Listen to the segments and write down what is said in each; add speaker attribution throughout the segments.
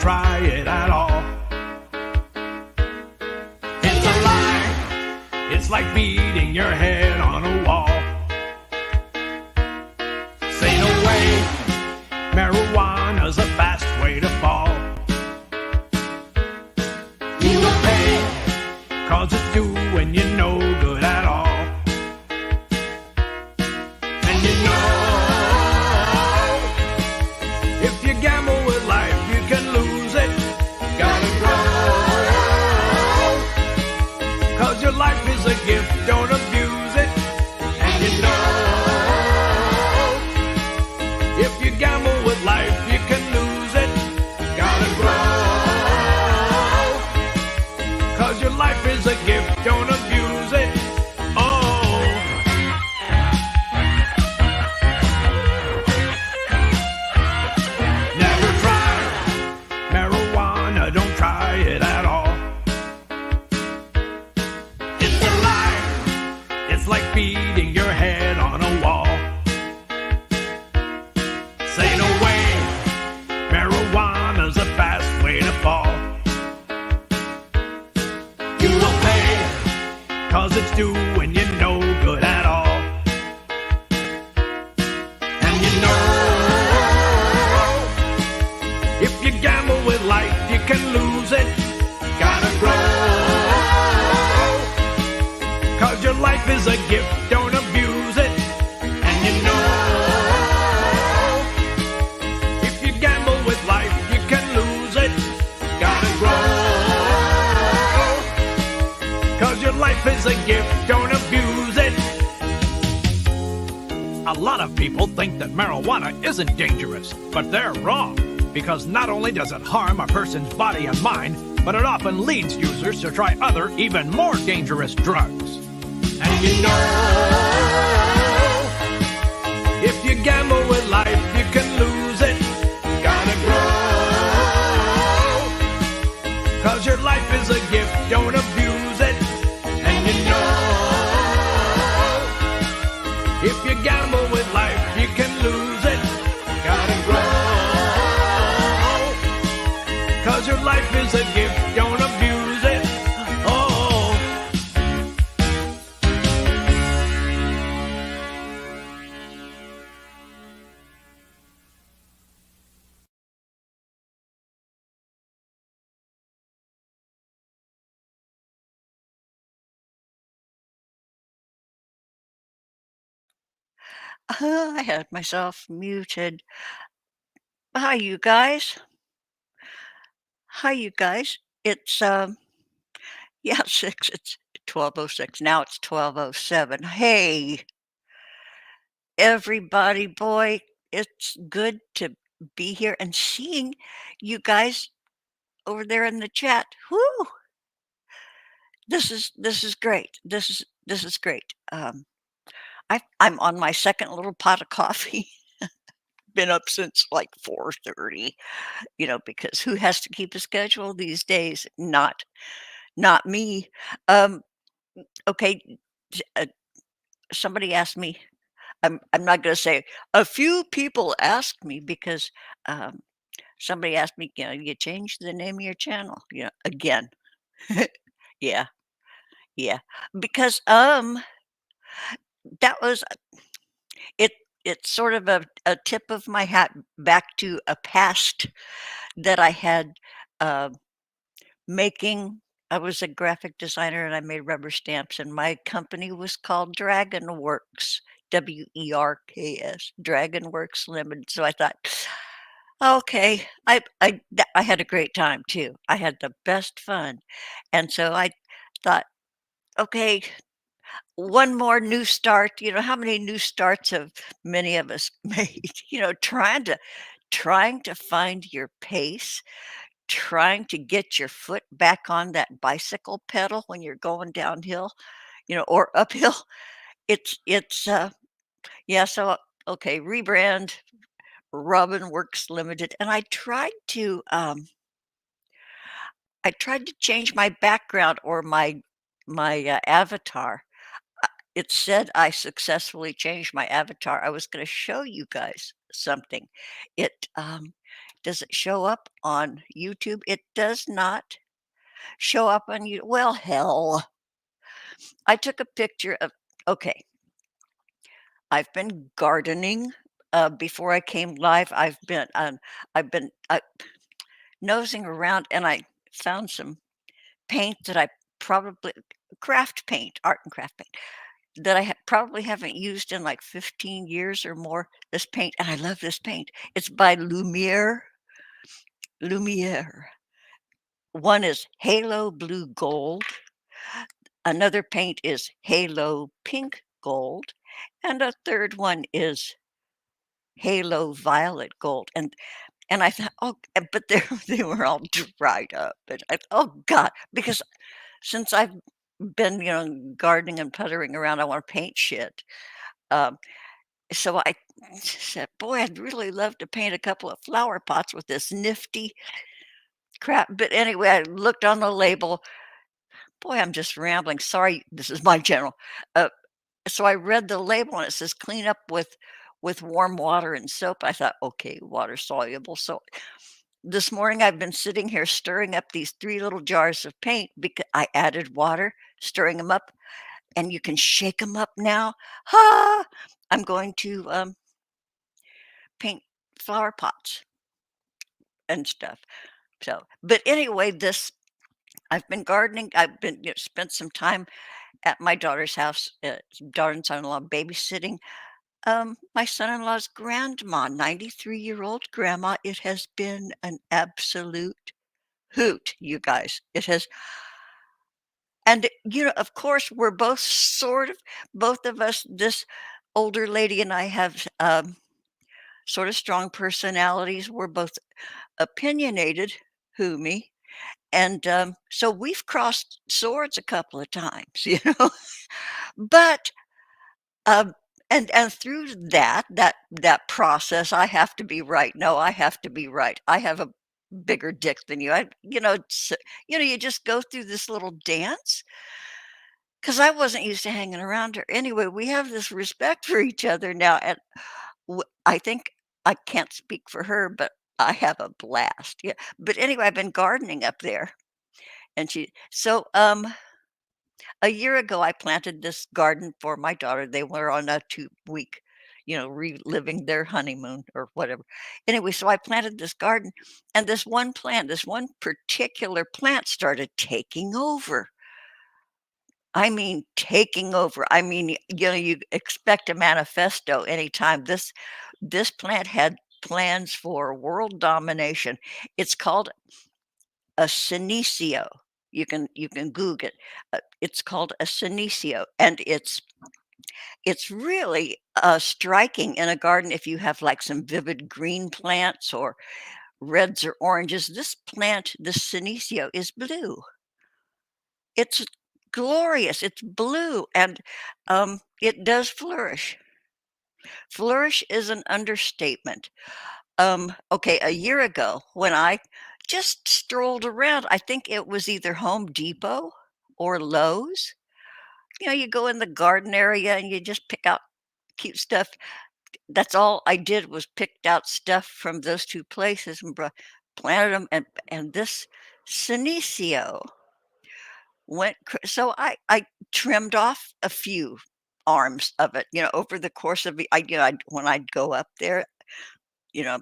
Speaker 1: try it at all. It's a lie. It's like beating your head on a wall. Say no way. Marijuana's a fast way to fall. You will pay, 'cause it's doing you no good at all. And you know, if you gamble with life, you can lose it. Gotta grow, 'cause your life is a gift, don't abuse it. And you know, if you gamble with life, you can lose it. Gotta grow, 'cause your life is a gift, don't abuse it. Oh. Never try marijuana, don't try it at all. It's a lie. It's like beating your head on a wall. Say no way. Marijuana's a fast way to fall. You will pay, 'cause it's doing you no good at all. And you know, if you gamble with life, you can lose it. Gotta grow, 'cause your life is a gift, don't abuse it. And you know, if you gamble with life, you can lose it. Gotta grow, 'cause your life is a gift, don't abuse it. A lot of people think that marijuana isn't dangerous, but they're wrong. Because not only does it harm a person's body and mind, but it often leads users to try other, even more dangerous drugs. And you know, if you gamble with life, you can lose it. Gotta grow, 'cause your life is a gift, don't abuse it. And you know, if you gamble with life, you can lose it. Gotta grow, 'cause your life is a gift, don't abuse it. Oh.
Speaker 2: I had myself muted. Hi, you guys. Hi, you guys. It's yeah, 6. It's 12:06. Now it's 12:07. Hey, everybody, boy, it's good to be here and seeing you guys over there in the chat. Whoo! This is great. This is great. I'm on my second little pot of coffee. Been up since like 4:30, because who has to keep a schedule these days? Not me. Um, okay, somebody asked me. I'm not going to say a few people asked me because um, somebody asked me, you change the name of your channel, again. Yeah, yeah, because that was it. It's sort of a tip of my hat back to a past that I had uh, making. I was a graphic designer and I made rubber stamps, and my company was called Dragon Works, WERKS, Dragon Works Limited. So I thought, okay, I had a great time too. I had the best fun, and so I thought, okay, one more new start. How many new starts have many of us made? Trying to find your pace, trying to get your foot back on that bicycle pedal when you're going downhill, or uphill. It's yeah, so okay, rebrand, Robin Works Limited, and I tried to change my background or my avatar. It said I successfully changed my avatar. I was gonna show you guys something. It, does it show up on YouTube? It does not show up on you. Well, hell. I took a picture of okay, I've been gardening, before I came live. I've been nosing around, and I found some paint that I probably craft paint, art and craft paint, that I probably haven't used in, like, 15 years or more, this paint, and I love this paint. It's by Lumiere. One is Halo Blue Gold, another paint is Halo Pink Gold, and a third one is Halo Violet Gold, and I thought, "Oh," but they were all dried up, and oh god, because since I've been, gardening and puttering around, I wanna paint shit, um, so I said, "Boy, I'd really love to paint a couple of flower pots with this nifty crap," but anyway, I looked on the label. Boy, I'm just rambling, sorry, this is my general. Uh, so I read the label and it says, "Clean up with warm water and soap." I thought, "Okay, water soluble." So this morning I've been sitting here stirring up these 3 little jars of paint because I added water, stirring them up, and you can shake them up now. Ha! I'm going to, paint flower pots and stuff. So, but anyway, this I've been gardening. I've been, spent some time at my daughter's house, daughter and son-in-law babysitting, my son-in-law's grandma, 93-year-old grandma. It has been an absolute hoot, you guys. It has and, of course, we're both of us, this older lady and I have, sort of strong personalities. We're both opinionated, who me, and, so we've crossed swords a couple of times, But, um, and through that process, I have to be right. No, I have to be right. I have a bigger dick than you. You just go through this little dance. 'Cause I wasn't used to hanging around her. Anyway, we have this respect for each other now, and I think I can't speak for her, but I have a blast, yeah. But anyway, I've been gardening up there, and a year ago, I planted this garden for my daughter. They were on a 2-week, reliving their honeymoon or whatever. Anyway, so I planted this garden, and this one particular plant started taking over. I mean, taking over. I mean, you expect a manifesto anytime. This plant had plans for world domination. It's called a senecio. You can Google it. It's called a senecio, and it's really striking in a garden if you have like some vivid green plants or reds or oranges. This plant, the senecio, is blue. It's glorious, it's blue, and, it does flourish. Flourish is an understatement. Okay, a year ago, when I just strolled around, I think it was either Home Depot or Lowe's. You go in the garden area and you just pick out cute stuff. That's all I did was picked out stuff from those 2 places and planted them, and this senecio so I trimmed off a few arms of it, over the course of the when I'd go up there,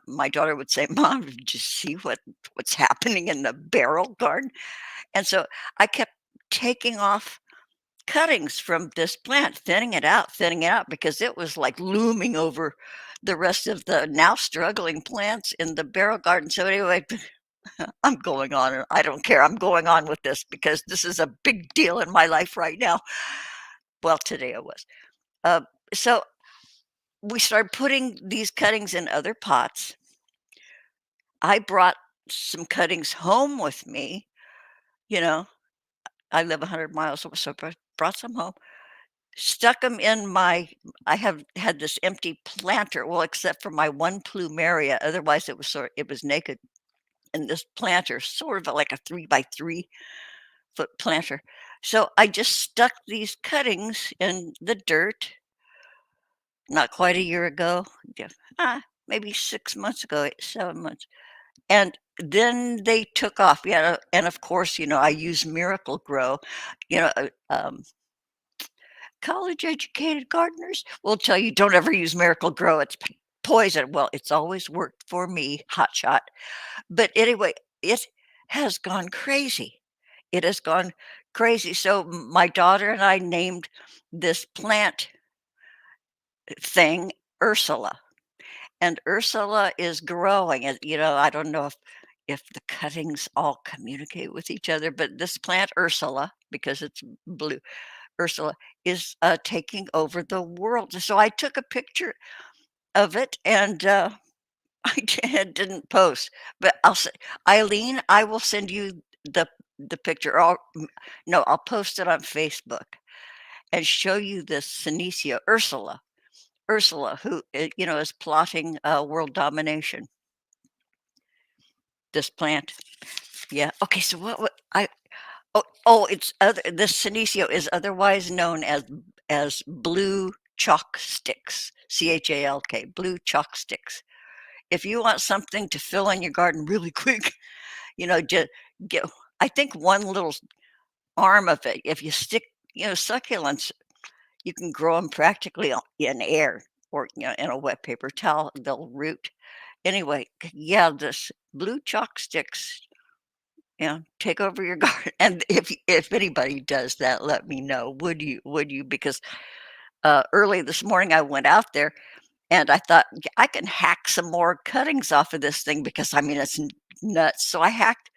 Speaker 2: my daughter would say, "Mom, did you see what's happening in the barrel garden?" And so I kept taking off cuttings from this plant, thinning it out because it was like looming over the rest of the now struggling plants in the barrel garden. So anyway, I'm going on. I don't care. I'm going on with this because this is a big deal in my life right now. Well, today it was. Uh, so we started putting these cuttings in other pots. I brought some cuttings home with me. You know, I live 100 miles away, so I brought some home. Stuck them in I have had this empty planter. Well, except for my one plumeria. Otherwise, it was naked. And this planter, sort of like a 3 by 3 foot planter. So I just stuck these cuttings in the dirt not quite a year ago. Yeah, maybe 6 months ago, 7 months, and then they took off, yeah, and of course, I use Miracle Grow, you know, college-educated gardeners will tell you, "Don't ever use Miracle Grow, it's poison." Well, it's always worked for me, hot shot, but anyway, it has gone crazy. It has gone crazy, so my daughter and I named this plant thing Ursula. And Ursula is growing, and, I don't know if the cuttings all communicate with each other, but this plant Ursula, because it's blue, Ursula is, taking over the world. So I took a picture of it and, didn't post, but I'll say, Eileen, I will send you the picture, or no, I'll post it on Facebook and show you this Senecio Ursula, who, is plotting, world domination. This plant. Yeah. Okay, so what it's other this senecio is otherwise known as blue chalk sticks, CHALK, blue chalk sticks. If you want something to fill in your garden really quick, just get I think one little arm of it, if you stick, succulents, you can grow them practically in air or, in a wet paper towel, they'll root. Anyway, yeah, this blue chalk sticks. Yeah, take over your garden, and if anybody does that, let me know. Would you? Because, early this morning, I went out there, and I thought, I can hack some more cuttings off of this thing because, I mean, it's n nuts." So I hacked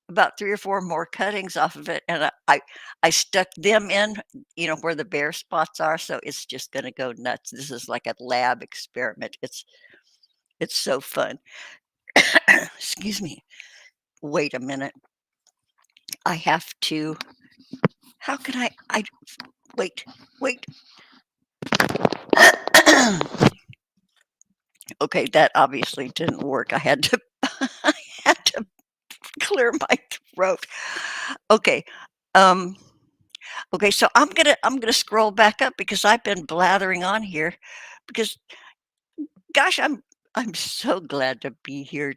Speaker 2: about 3 or 4 more cuttings off of it, and I stuck them in, where the bare spots are, so it's just gonna go nuts. This is like a lab experiment. It's so fun. Excuse me. Wait a minute. I have to how can I wait, wait. Okay, that obviously didn't work. I had to I had to clear my throat. Okay. Um, okay, so I'm gonna scroll back up because I've been blathering on here because gosh, I'm so glad to be here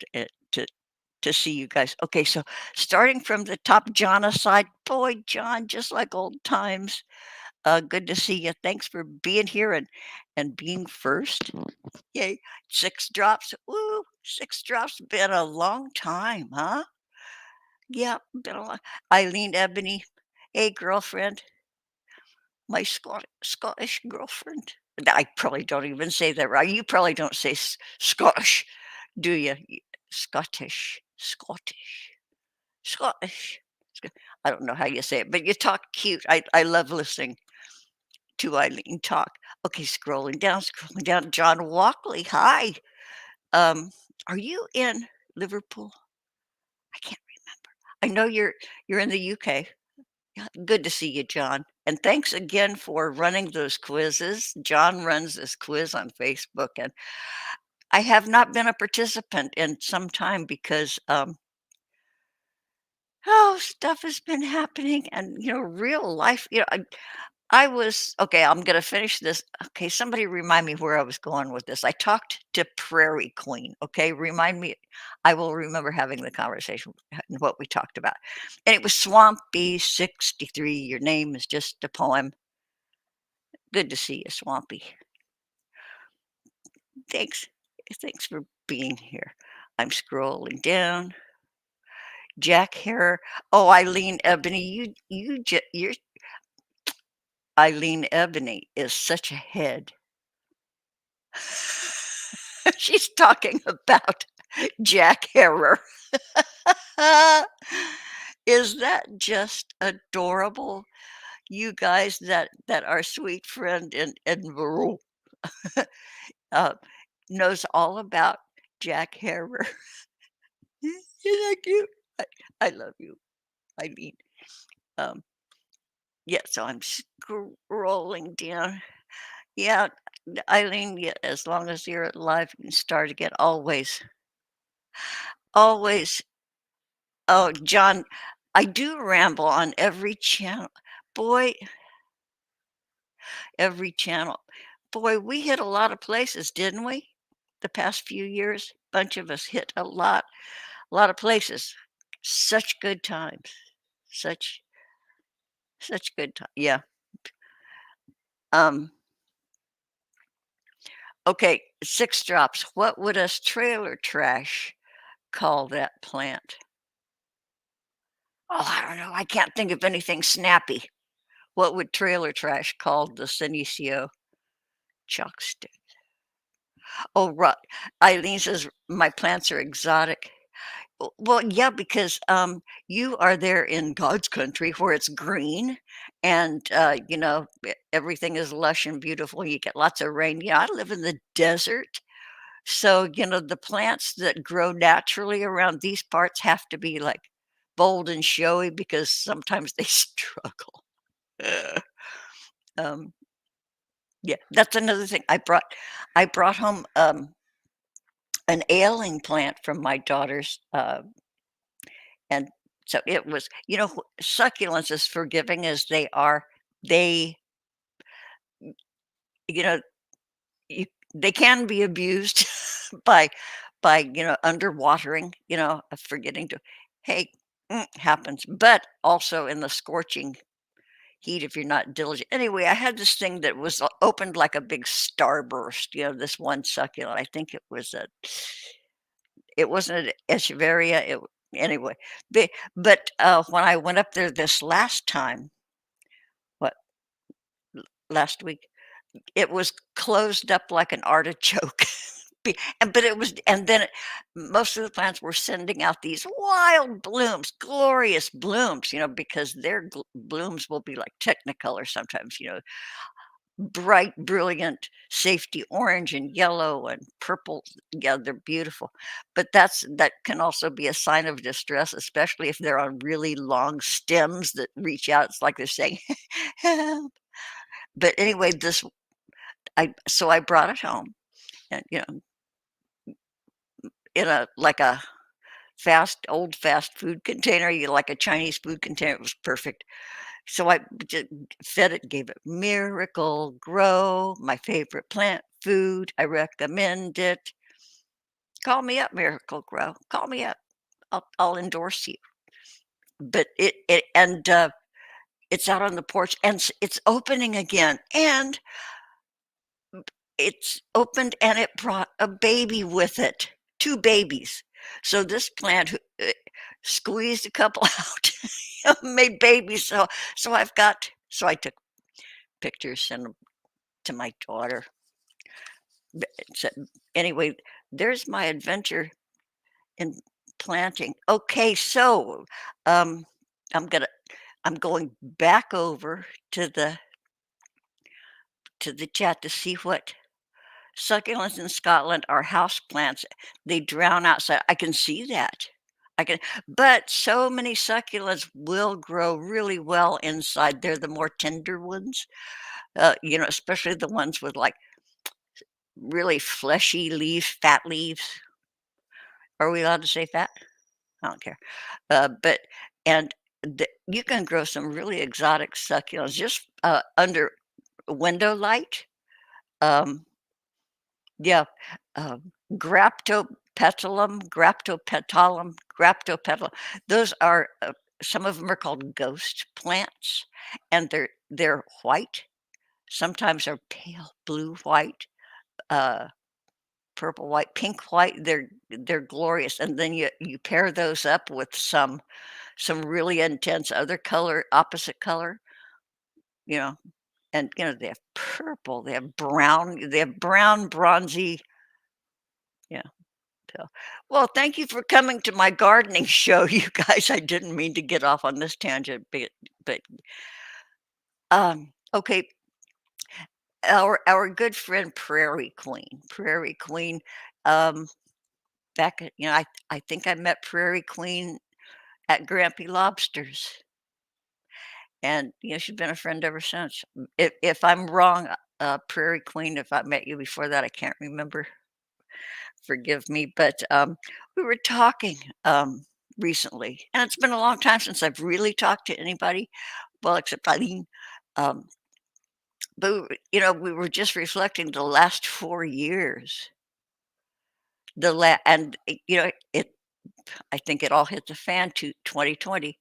Speaker 2: to see you guys. Okay, so starting from the top, John aside, boy, John, just like old times. Good to see you. Thanks for being here and being first. Yay. 6 drops. Woo, 6 drops. Been a long time, huh? Yeah, been a long Eileen Ebony. Hey, girlfriend. My Scottish girlfriend. I probably don't even say that right. You probably don't say Scottish, do you? Scottish, Scottish. I don't know how you say it, but you talk cute. I love listening to Eileen talk. Okay, scrolling down. John Walkley. Hi. Um, are you in Liverpool? I can't remember. I know you're in the UK. Yeah, good to see you, John. And thanks again for running those quizzes. John runs this quiz on Facebook, and I have not been a participant in some time because stuff has been happening, and real life. I was okay. I'm gonna finish this. Okay, somebody remind me where I was going with this. I talked to Prairie Queen. Okay, remind me. I will remember having the conversation and what we talked about. And it was Swampy 63. Your name is just a poem. Good to see you, Swampy. Thanks. Thanks for being here. I'm scrolling down. Jack Harrer. Oh, Eileen Ebony. You're Eileen Ebony is such a head. She's talking about Jack Harrer. Is that just adorable? You guys, that our sweet friend in Edinburgh, uh, knows all about Jack Harrer. Isn't that cute? I love you, Eileen. Um, yeah, so I'm scrolling down. Yeah, Eileen, yeah, as long as you're alive, you can start again. Always, always. Oh, John, I do ramble on every channel. Boy, every channel. Boy, we hit a lot of places, didn't we? the past few years. Bunch of us hit a lot of places. Such good times. Such such good time. Yeah. Um, okay, 6 drops. What would us trailer trash call that plant? Oh, I don't know. I can't think of anything snappy. What would trailer trash call the Senecio chalk stick? Oh, right. Eileen says my plants are exotic. Well, yeah, because you are there in God's country where it's green and everything is lush and beautiful. You get lots of rain. I live in the desert. So, the plants that grow naturally around these parts have to be like bold and showy because sometimes they struggle. um, yeah, that's another thing. I brought home an ailing plant from my daughter's, and so it was, succulents, as forgiving as they are, they, you know, you, they can be abused by underwatering, forgetting to, hey, happens, but also in the scorching heat if you're not diligent. Anyway, I had this thing that was opened like a big starburst, this one succulent. I think it wasn't an echeveria. Anyway, but when I went up there this last time, what, last week, it was closed up like an artichoke. But it was, and then most of the plants were sending out these wild blooms, glorious blooms, because their blooms will be like Technicolor sometimes, bright, brilliant, safety orange and yellow and purple. Yeah, they're beautiful. But that can also be a sign of distress, especially if they're on really long stems that reach out. It's like they're saying, help. But anyway, I brought it home and in a like a old fast food container, like a Chinese food container. It was perfect. So I just fed it, gave it Miracle Grow, my favorite plant food. I recommend it. Call me up, Miracle Grow. Call me up. I'll endorse you. But it's out on the porch and it's opening again. And it's opened and it brought a baby with it, 2 babies. So this plant squeezed a couple out, made babies. So I took pictures, sent them to my daughter. So anyway, there's my adventure in planting. Okay, so um, I'm gonna I'm going back over to the chat to see what succulents in Scotland are house plants. They drown outside. I can see that. I can, but so many succulents will grow really well inside. They're the more tender ones, especially the ones with like really fleshy leaves, fat leaves. Are we allowed to say fat? I don't care. But and you can grow some really exotic succulents just under window light. Um, yeah, graptopetalum. Those are some of them are called ghost plants, and they're white. Sometimes are pale blue white, uh, purple white, pink white. They're glorious, and then you pair those up with some really intense other color, opposite color, you know, and they have purple, they have brown, bronzy, yeah. So, well, thank you for coming to my gardening show, you guys. I didn't mean to get off on this tangent, but okay. Our good friend Prairie Queen. Um, back at I think I met Prairie Queen at Grampy Lobsters. And, she's been a friend ever since. If I'm wrong, Prairie Queen, if I met you before that, I can't remember. Forgive me, but, we were talking, recently, and it's been a long time since I've really talked to anybody, well, except Eileen, um, but, we were just reflecting the last 4 years, and, I think it all hit the fan to 2020.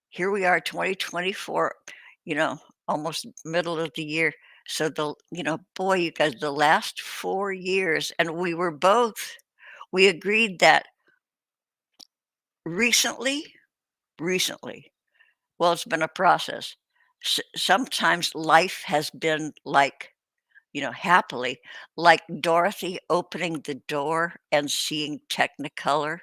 Speaker 2: Here we are, 2024, you know, almost middle of the year. So boy, you guys, the last 4 years, and we agreed that recently recently, well, it's been a process. Sometimes life has been like, happily, like Dorothy opening the door and seeing Technicolor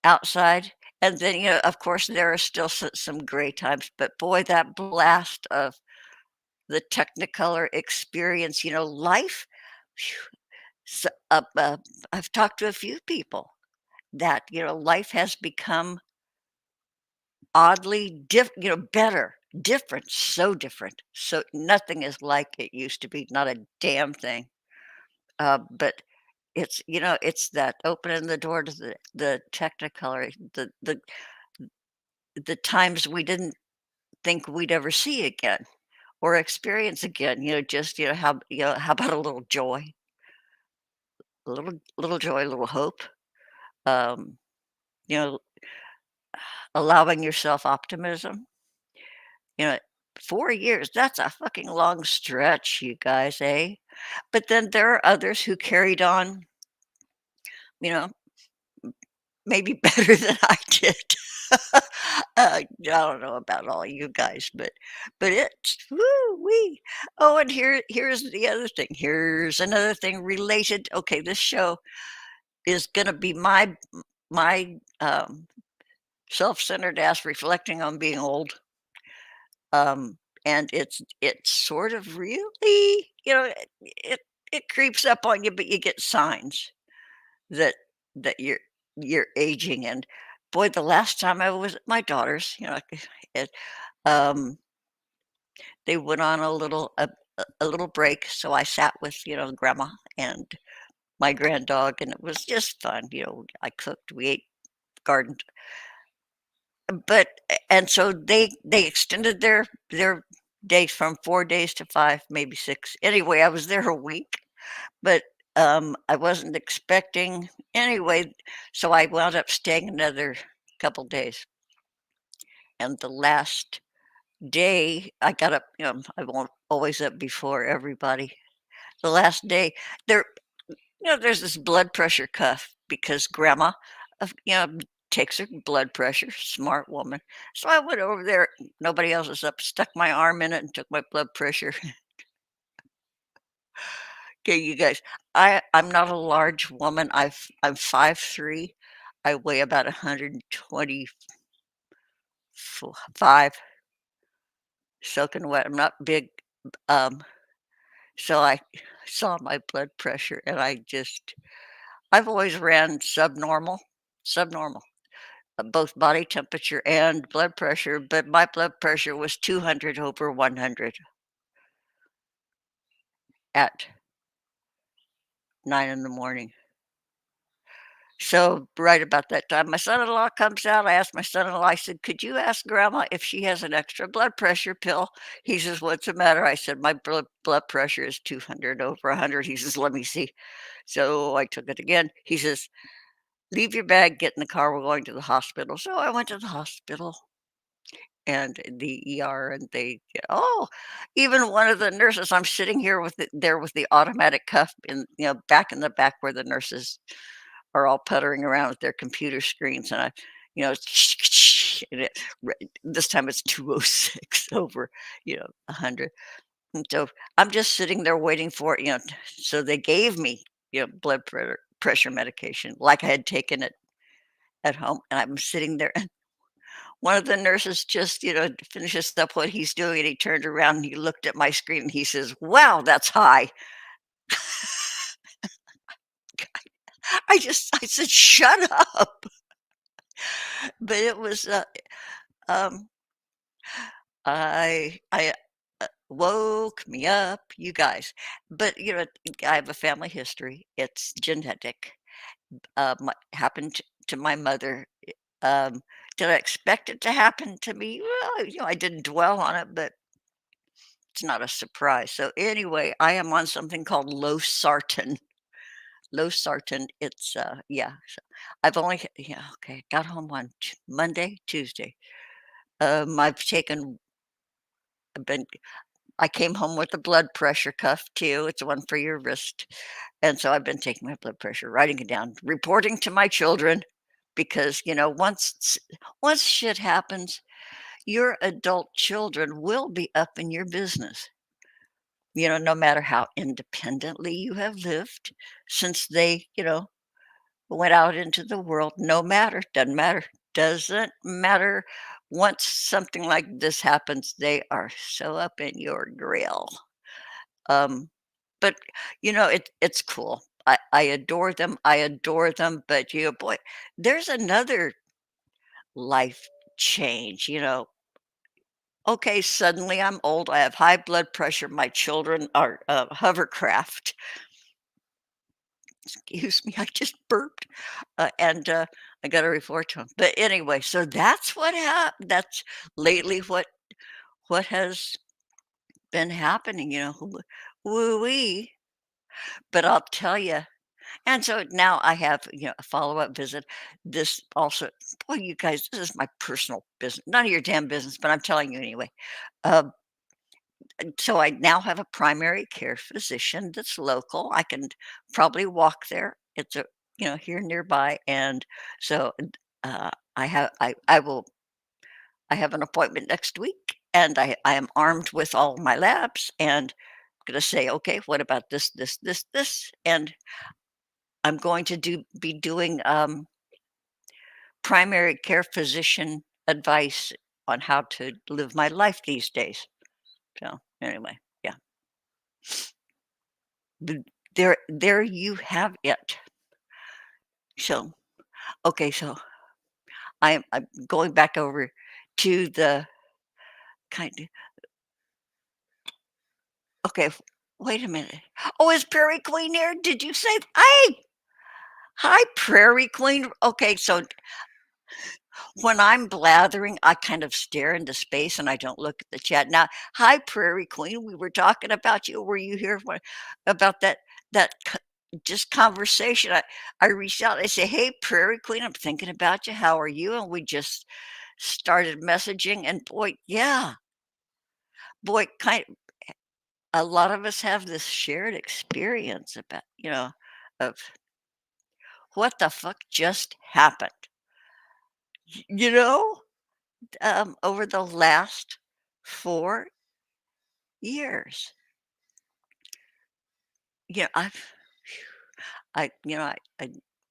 Speaker 2: outside, and then, of course, there are still some gray times, but boy, that blast of the Technicolor experience, life, phew, I've talked to a few people that, life has become oddly better, different, so different. So nothing is like it used to be, not a damn thing. But it's that opening the door to the Technicolor, the times we didn't think we'd ever see again or experience again, just, how about a little joy, a little joy, a little hope, um, you know, allowing yourself optimism, you know, 4 years, that's a fucking long stretch, you guys, eh? But then there are others who carried on, you know, maybe better than I did. I don't know about all you guys, but it's woo-wee. Oh, and here's the other thing. Here's another thing related. Okay, this show is gonna be my self-centered ass reflecting on being old. Um, and it's sort of really, it creeps up on you, but you get signs that you're aging. And boy, the last time I was at my daughter's, it, um, they went on a little break, so I sat with, grandma and my grand dog, and it was just fun. I cooked, we ate, gardened, but and so they extended their day from 4 days to 5, maybe 6. Anyway, I was there a week, but, I wasn't expecting anyway, so I wound up staying another couple days, and the last day, I got up, I won't always up before everybody. The last day, there there's this blood pressure cuff because grandma, takes her blood pressure, smart woman. So I went over there, nobody else was up, stuck my arm in it and took my blood pressure. Okay, you guys, I'm not a large woman. I'm 5'3". I weigh about 125, soaking wet. I'm not big. Um, so I saw my blood pressure and I've always ran subnormal, both body temperature and blood pressure, but my blood pressure was 200 over 100 at 9 in the morning. So, right about that time, my son-in-law comes out. I asked my son-in-law, I said, "Could you ask grandma if she has an extra blood pressure pill?" He says, "What's the matter?" I said, "My blood pressure is 200 over 100." He says, "Let me see." So I took it again. He says, "Leave your bag, get in the car, we're going to the hospital." So I went to the hospital and the ER, and even one of the nurses, I'm sitting here with the automatic cuff back in the back where the nurses are all puttering around with their computer screens, and you know, and this time it's 206 over, 100. And so I'm just sitting there waiting for it, so they gave me, blood pressure medication like I had taken it at home, and I'm sitting there, and one of the nurses just, finishes up what he's doing, and he turned around and he looked at my screen and he says, "Wow, that's high." I said, "Shut up." But it was, um, I woke me up, you guys. But, I have a family history. It's genetic. Happened to my mother. Um, did I expect it to happen to me? Well, I didn't dwell on it, but it's not a surprise. So anyway, I am on something called losartan. losartan. It's, yeah, so I've only yeah, okay, got home on Monday, Tuesday. I've been I came home with a blood pressure cuff too. It's one for your wrist. And so I've been taking my blood pressure, writing it down, reporting to my children because, once shit happens, your adult children will be up in your business. No matter how independently you have lived since they, went out into the world, no matter, doesn't matter. Once something like this happens, they are so up in your grill. Um, but it's cool. I adore them. I adore them. But boy, there's another life change. Okay, suddenly I'm old. I have high blood pressure. My children are hovercraft. Excuse me, I just burped, and I got to report to him. But anyway, so that's what happened. That's lately what has been happening. Woo wee. But I'll tell you. And so now I have, a follow-up visit. This also boy, you guys, this is my personal business. None of your damn business, but I'm telling you anyway. Um, so I now have a primary care physician that's local. I can probably walk there. It's here nearby. And so I have an appointment next week and I am armed with all my labs and I'm gonna say, okay, what about this? And I'm going to be doing primary care physician advice on how to live my life these days. So anyway, yeah, th- there you have it. So okay, so I'm going back over to the kind of okay. Wait a minute. Oh, is Prairie Queen there? Did you say? Hey, hi, Prairie Queen. Okay, so when I'm blathering, I kind of stare into space and I don't look at the chat. Now, hi, Prairie Queen. We were talking about you. Were you here about that just conversation? I reached out. I say, hey, Prairie Queen, I'm thinking about you. How are you? And we just started messaging. And boy, yeah, boy, a lot of us have this shared experience about, of what the fuck just happened. You know, over the last 4 years. Yeah, I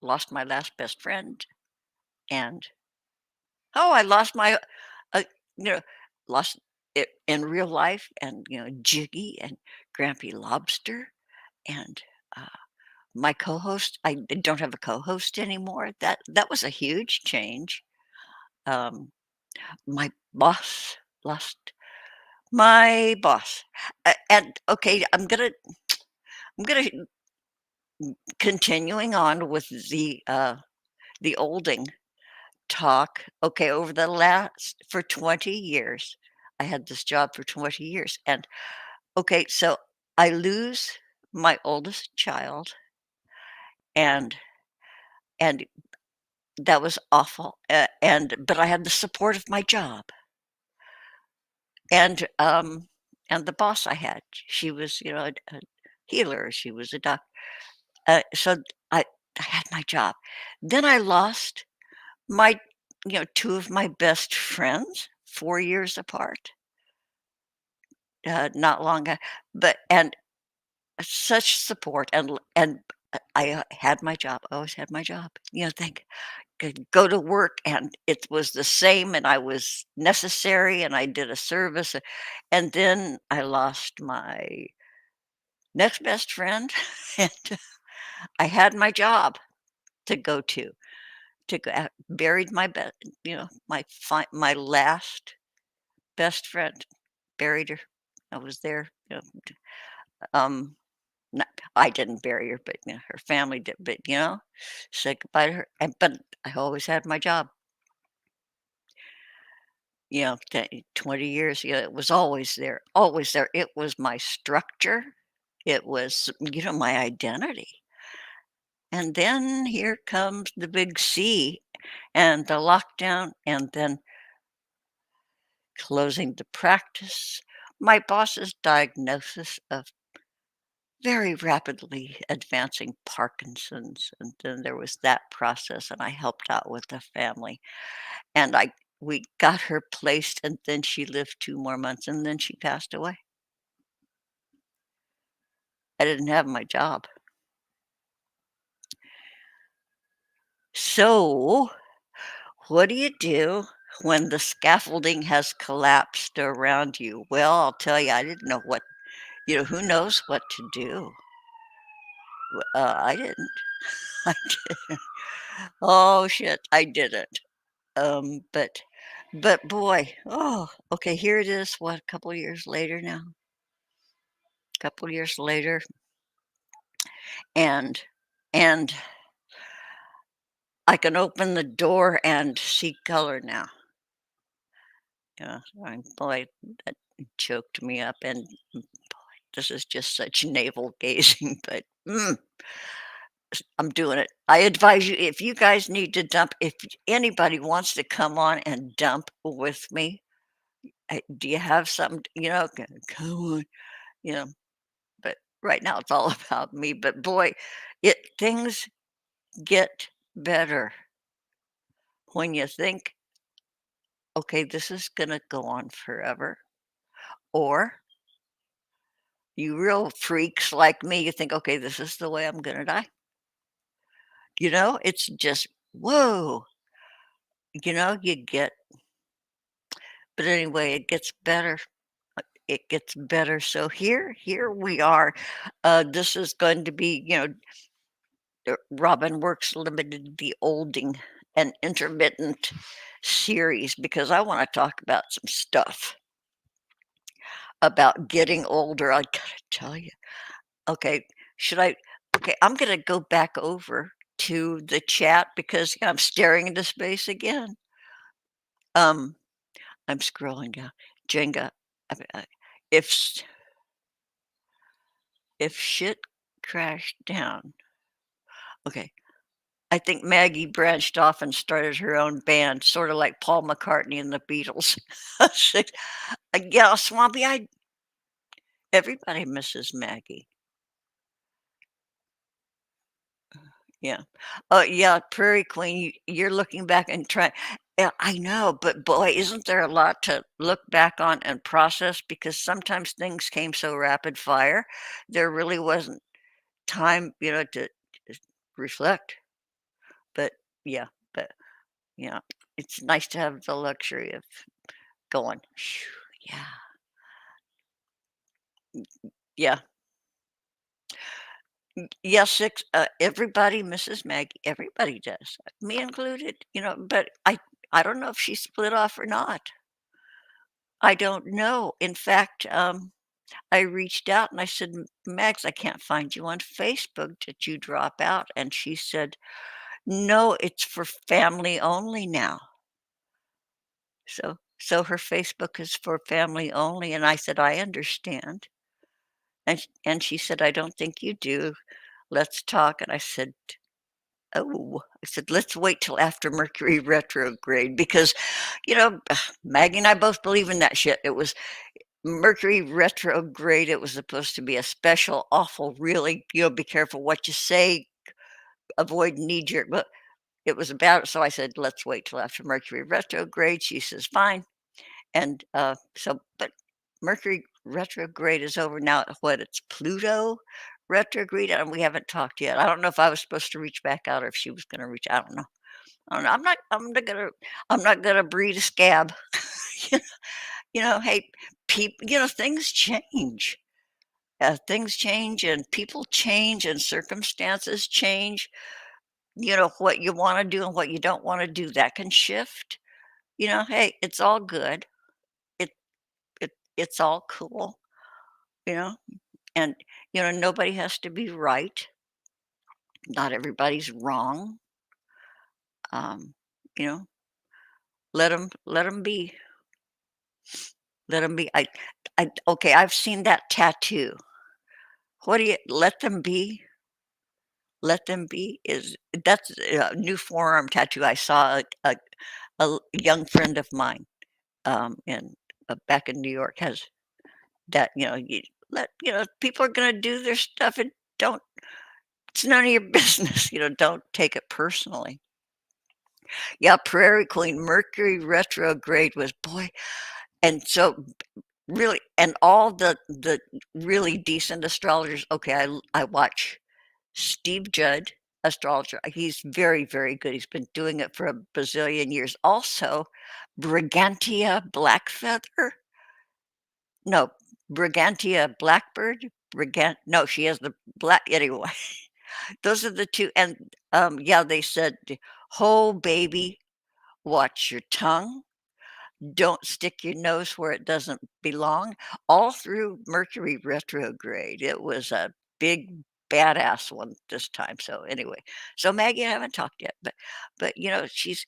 Speaker 2: lost my last best friend, and I lost uh, you know, lost it in real life, and Jiggy and Grampy Lobster, and uh, my co-host. I don't have a co-host anymore. That was a huge change. Um, my boss lost my boss, and okay, I'm gonna continuing on with the olding talk. Okay, over the last for 20 years, I had this job for 20 years. And okay, so I lose my oldest child and and that was awful. But I had the support of my job and the boss I had. She was, a healer. She was a doctor. So I had my job. Then I lost my two of my best friends, 4 years apart, not long a but and such support and I, had my job, always had my job. Think could go to work and it was the same and I was necessary and I did a service, and then I lost my next best friend and I had my job to go to go out buried my my last best friend, buried her. I was there, um, not I didn't bury her, but, her family did, but, said goodbye to her, but I always had my job, 20 years, it was always there, always there. It was my structure. It was, my identity. and then here comes the big C and the lockdown, and then closing the practice, my boss's diagnosis of very rapidly advancing Parkinson's, and then there was that process, and I helped out with the family, and I we got her placed, and then she lived 2 more months, and then she passed away. I didn't have my job. So, what do you do when the scaffolding has collapsed around you? Well, I'll tell you, I didn't know what who knows what to do? I didn't. I didn't. Oh, shit, I didn't. But boy, okay, here it is, what, a couple years later now? Couple years later, and and I can open the door and see color now. Yeah, boy, that choked me up, and this is just such navel gazing, but, I'm doing it. I advise you, if you guys need to dump, if anybody wants to come on and dump with me, do you have something, come on, you know, but right now it's all about me. But boy, things get better when you think, okay, this is going to go on forever. Or you real freaks like me, you think, okay, this is the way I'm going to die. It's just, whoa, you get, but anyway, it gets better. It gets better. So here we are. This is going to be, Robin Works Limited, the olding and intermittent series, because I want to talk about some stuff about getting older. I gotta tell you. Okay, should I? Okay, I'm gonna go back over to the chat because I'm staring into space again. Um, I'm scrolling down. Jenga, if s- if shit crashed down, okay. I think Maggie branched off and started her own band, sort of like Paul McCartney and the Beatles. Yeah, Swampy, everybody misses Maggie. Yeah. Oh, yeah, Prairie Queen, you're looking back and trying. Yeah, I know, but boy, isn't there a lot to look back on and process because sometimes things came so rapid fire, there really wasn't time, to reflect. But yeah, but yeah, it's nice to have the luxury of going, "Phew, yeah, yeah." Yes, everybody misses Maggie, everybody does, me included, but I don't know if she split off or not. I don't know. In fact, I reached out and I said, "Mags, I can't find you on Facebook. Did you drop out?" And she said, "No, it's for family only now." So her Facebook is for family only, and I said, "I understand." And she said, "I don't think you do. Let's talk." And I said, "Oh," I said, "Let's wait till after Mercury retrograde because, Maggie and I both believe in that shit. It was Mercury retrograde. It was supposed to be a special, awful, really, be careful what you say, avoid knee jerk. But it was about, so I said, let's wait till after Mercury retrograde. She says, fine. And but Mercury retrograde is over now. What, it's Pluto retrograde, and we haven't talked yet. I don't know if I was supposed to reach back out or if she was going to reach. I don't know. I don't know. I'm not gonna breed a scab. Hey, people. Things change. Things change, and people change, and circumstances change. What you want to do and what you don't want to do, that can shift. Hey, it's all good. It it's all cool. You know, and nobody has to be right. Not everybody's wrong. Um, you know, let them be. Let them be. Okay. I've seen that tattoo. What do you let them be? Let them be is that's a new forearm tattoo. I saw a young friend of mine, in back in New York has that, you let people are gonna do their stuff and don't it's none of your business, don't take it personally. Yeah, Prairie Queen, Mercury retrograde was boy, and so really and all the really decent astrologers, okay, I watch Steve Judd, astrologer. He's very, very good. He's been doing it for a bazillion years. Also, Brigantia Blackfeather. No, Brigantia Blackbird. No, she has the black. Anyway, those are the two. And yeah, they said, "Oh, baby, watch your tongue. Don't stick your nose where it doesn't belong." All through Mercury retrograde, it was a big badass one this time. So anyway, so Maggie and I haven't talked yet, but she's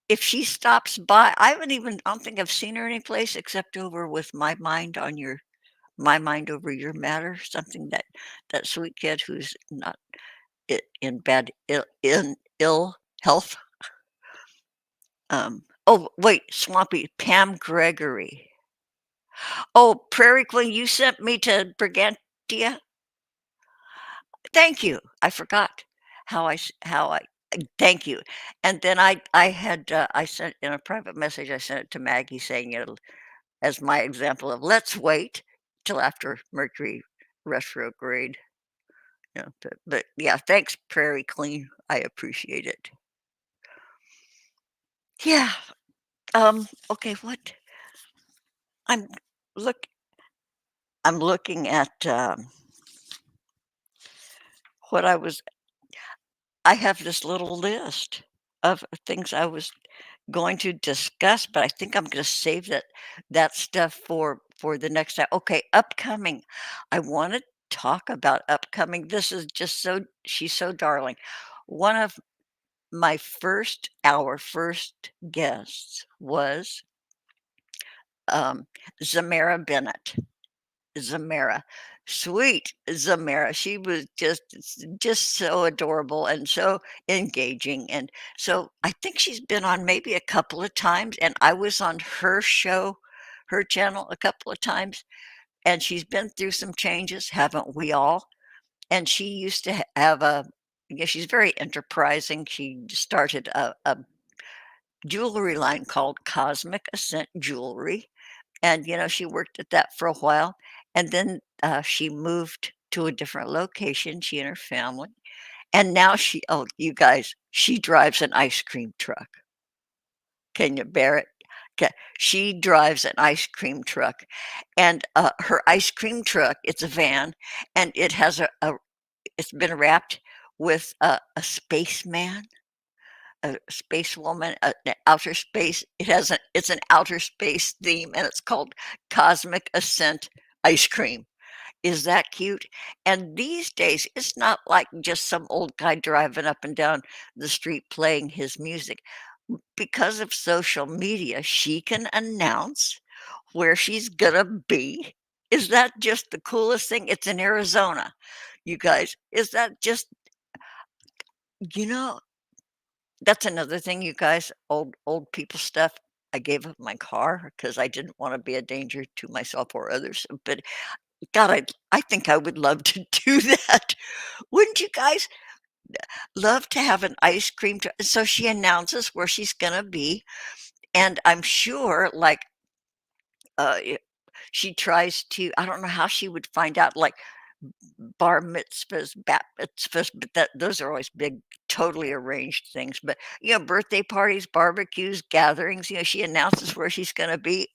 Speaker 2: if she stops by, I don't think I've seen her anyplace except over with my mind over your matter, something that sweet kid who's not in ill health. Oh wait, Swampy Pam Gregory. Oh, Prairie Queen, you sent me to Brigantia? Thank you. I forgot how I thank you. And then I sent in a private message, I sent it to Maggie saying, as my example of let's wait till after Mercury retrograde. But yeah, thanks, Prairie Queen. I appreciate it. Yeah. Okay, what I'm look I'm looking at what I have this little list of things I was going to discuss, but I think I'm gonna save that stuff for the next time. Okay, upcoming. I wanna talk about upcoming this is just so she's so darling. One of our first guests was, um, Zamara Bennett. Zamara. Sweet Zamara. She was just so adorable and so engaging, and so I think she's been on maybe a couple of times, and I was on her channel a couple of times, and she's been through some changes, haven't we all? And she used to have a yeah, she's very enterprising. She started a jewelry line called Cosmic Ascent Jewelry, and, she worked at that for a while, and then, she moved to a different location, she and her family, and now oh, you guys, she drives an ice cream truck. Can you bear it? 'Kay, she drives an ice cream truck, and, her ice cream truck, it's a van, and it has it's been wrapped with a spaceman, a space woman, the outer space. It's an outer space theme, and it's called Cosmic Ascent Ice Cream. Is that cute? And these days, it's not like just some old guy driving up and down the street playing his music. Because of social media, she can announce where she's gonna be. Is that just the coolest thing? It's in Arizona, you guys. Is that just you know That's another thing, you guys, old people stuff. I gave up my car because I didn't wanna be a danger to myself or others, but God, I think I would love to do that. Wouldn't you guys love to have an ice cream so she announces where she's gonna be, and I'm sure, like, I she tries to I don't know how she would find out, like, bar mitzvahs, bat mitzvahs, but those are always big, totally arranged things. But birthday parties, barbecues, gatherings. She announces where she's going to be.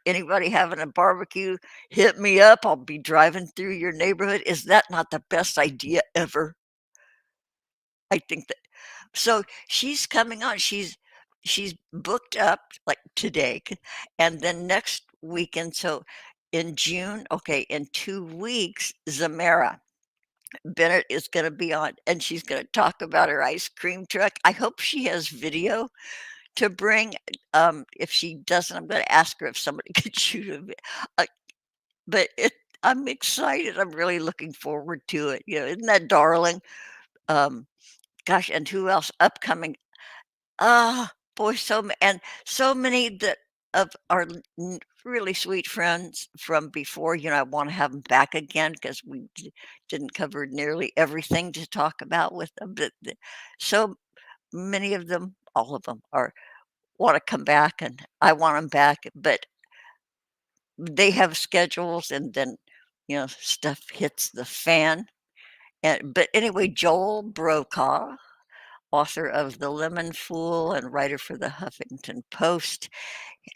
Speaker 2: Anybody having a barbecue, hit me up. I'll be driving through your neighborhood. Is that not the best idea ever? I think that so she's coming on. She's booked up like today, and then next weekend. So in June, okay, in 2 weeks, Zamara Bennett is gonna be on, and she's gonna talk about her ice cream truck. I hope she has video to bring. If she doesn't, I'm gonna ask her if somebody could shoot a vi but it I'm excited. I'm really looking forward to it. Isn't that darling? Um, Gosh, and who else upcoming? Boy, and so many that of our really sweet friends from before. I want to have them back again because we didn't cover nearly everything to talk about with them. But so many of them, all of them, are want to come back, and I want them back. But they have schedules, and then stuff hits the fan. And but anyway, Joel Brokaw, author of The Lemon Fool and writer for the Huffington Post,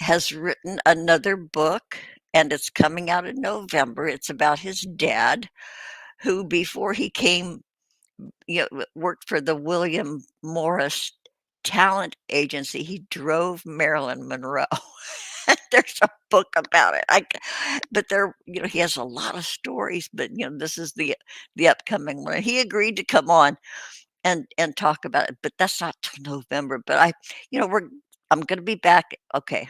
Speaker 2: has written another book, and it's coming out in November. It's about his dad, who before he came, worked for the William Morris talent agency. He drove Marilyn Monroe. There's a book about it. But he has a lot of stories, but this is the upcoming one. He agreed to come on and talk about it, but that's not till November. But I'm gonna be back. Okay,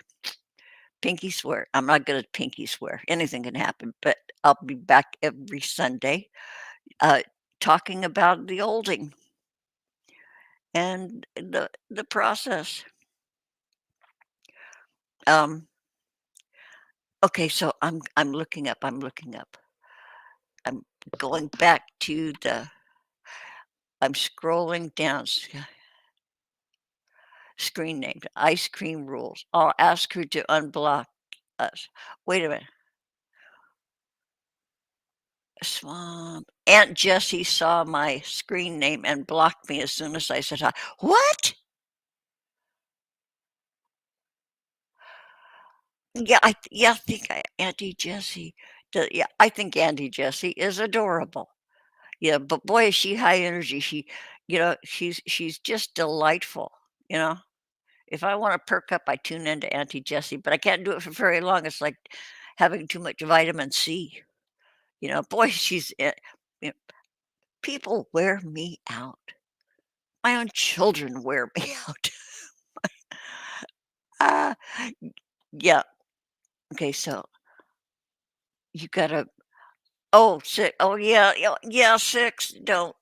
Speaker 2: pinky swear. I'm not gonna pinky swear. Anything can happen, but I'll be back every Sunday, uh, talking about the olding and the process. Um, okay, so I'm looking up. I'm looking up. I'm going back to the. I'm scrolling down. Screen named Ice Cream Rules. I'll ask her to unblock us. Wait a minute. Swamp. Aunt Jessie saw my screen name and blocked me as soon as I said hi. What? Yeah, I think Auntie Jessie. Yeah, I think Auntie Jessie is adorable. Yeah, but boy, is she high energy. She's just delightful. You know, if I want to perk up, I tune into Auntie Jessie, but I can't do it for very long. It's like having too much vitamin C. Boy, you know, people wear me out. My own children wear me out. Ah, yeah. Okay, so you gotta. Oh, 6. Oh, yeah, yeah, yeah. 6. Don't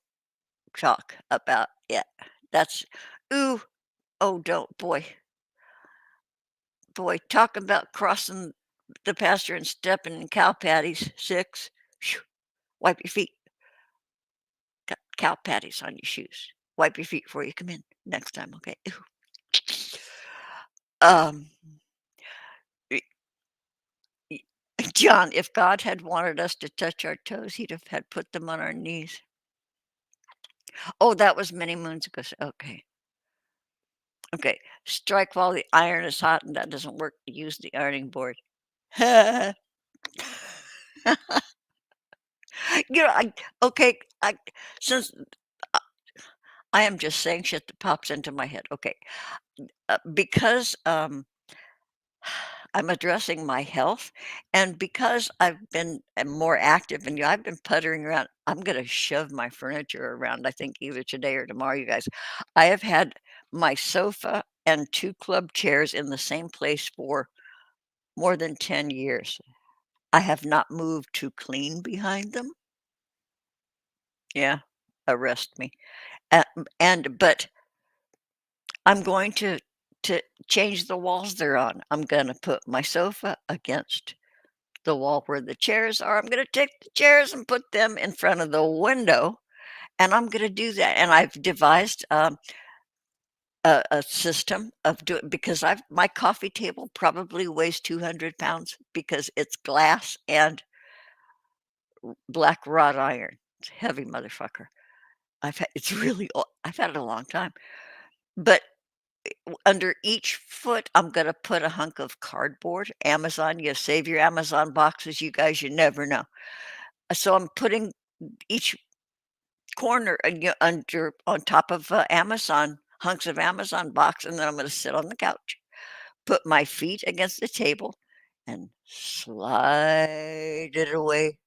Speaker 2: talk about. Yeah, that's. Ooh. Oh, don't. Boy. Talk about crossing the pasture and stepping in cow patties. 6. Phew, wipe your feet. Got cow patties on your shoes. Wipe your feet before you come in next time. Okay. Ooh. Um. y- y- John, if God had wanted us to touch our toes, he'd have had put them on our knees. Oh, that was many moons ago. Okay. Okay. Strike while the iron is hot, and that doesn't work. Use the ironing board. I okay. Since uh, I am just saying shit that pops into my head. Okay, because I'm addressing my health, and because I've been more active, and I've been puttering around. I'm gonna shove my furniture around. I think either today or tomorrow, you guys. I have had my sofa and 2 club chairs in the same place for more than 10 years. I have not moved to clean behind them. Yeah, arrest me. But I'm going to change the walls they're on. I'm gonna put my sofa against the wall where the chairs are. I'm gonna take the chairs and put them in front of the window, and I'm gonna do that. And I've devised a system of doing because I've my coffee table probably weighs 200 pounds because it's glass and black wrought iron. It's a heavy motherfucker. I've had it a long time. But under each foot, I'm gonna put a hunk of cardboard. Amazon, you save your Amazon boxes, you guys, you never know. So I'm putting each corner, under on top of, Amazon hunks of Amazon box, and then I'm gonna sit on the couch, put my feet against the table, and slide it away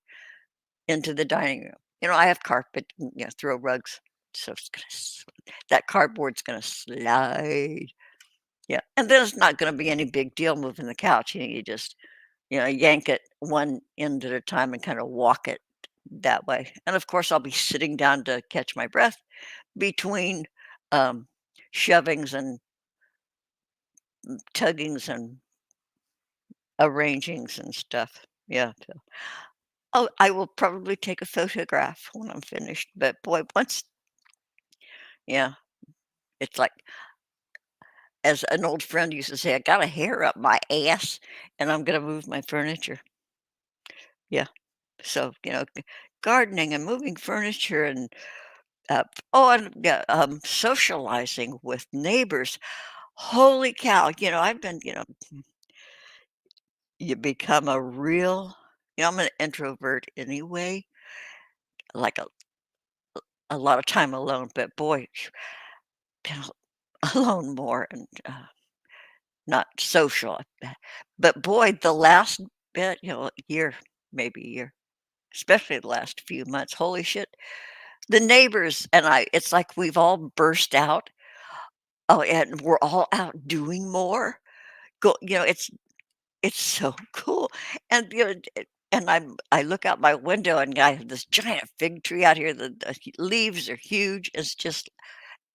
Speaker 2: into the dining room. I have carpet, throw rugs, so it's gonna that cardboard's gonna slide. Yeah, and then it's not gonna be any big deal moving the couch, you just yank it one end at a time and kinda walk it that way. And of course, I'll be sitting down to catch my breath between, um, shovings and tuggings and arrangings and stuff. Yeah, so oh, I will probably take a photograph when I'm finished, but boy, once yeah, it's like, as an old friend used to say, "I got a hair up my ass, and I'm gonna move my furniture." Yeah, so, gardening and moving furniture and, oh, and, yeah, socializing with neighbors. Holy cow, I've been you become a real I'm an introvert anyway, like a lot of time alone, but boy, been alone more and, not social. But boy, the last bit, year, maybe a year, especially the last few months, holy shit, the neighbors and I, it's like we've all burst out. Oh, and we're all out doing more. It's so cool, and, I look out my window and I have this giant fig tree out here, the leaves are huge,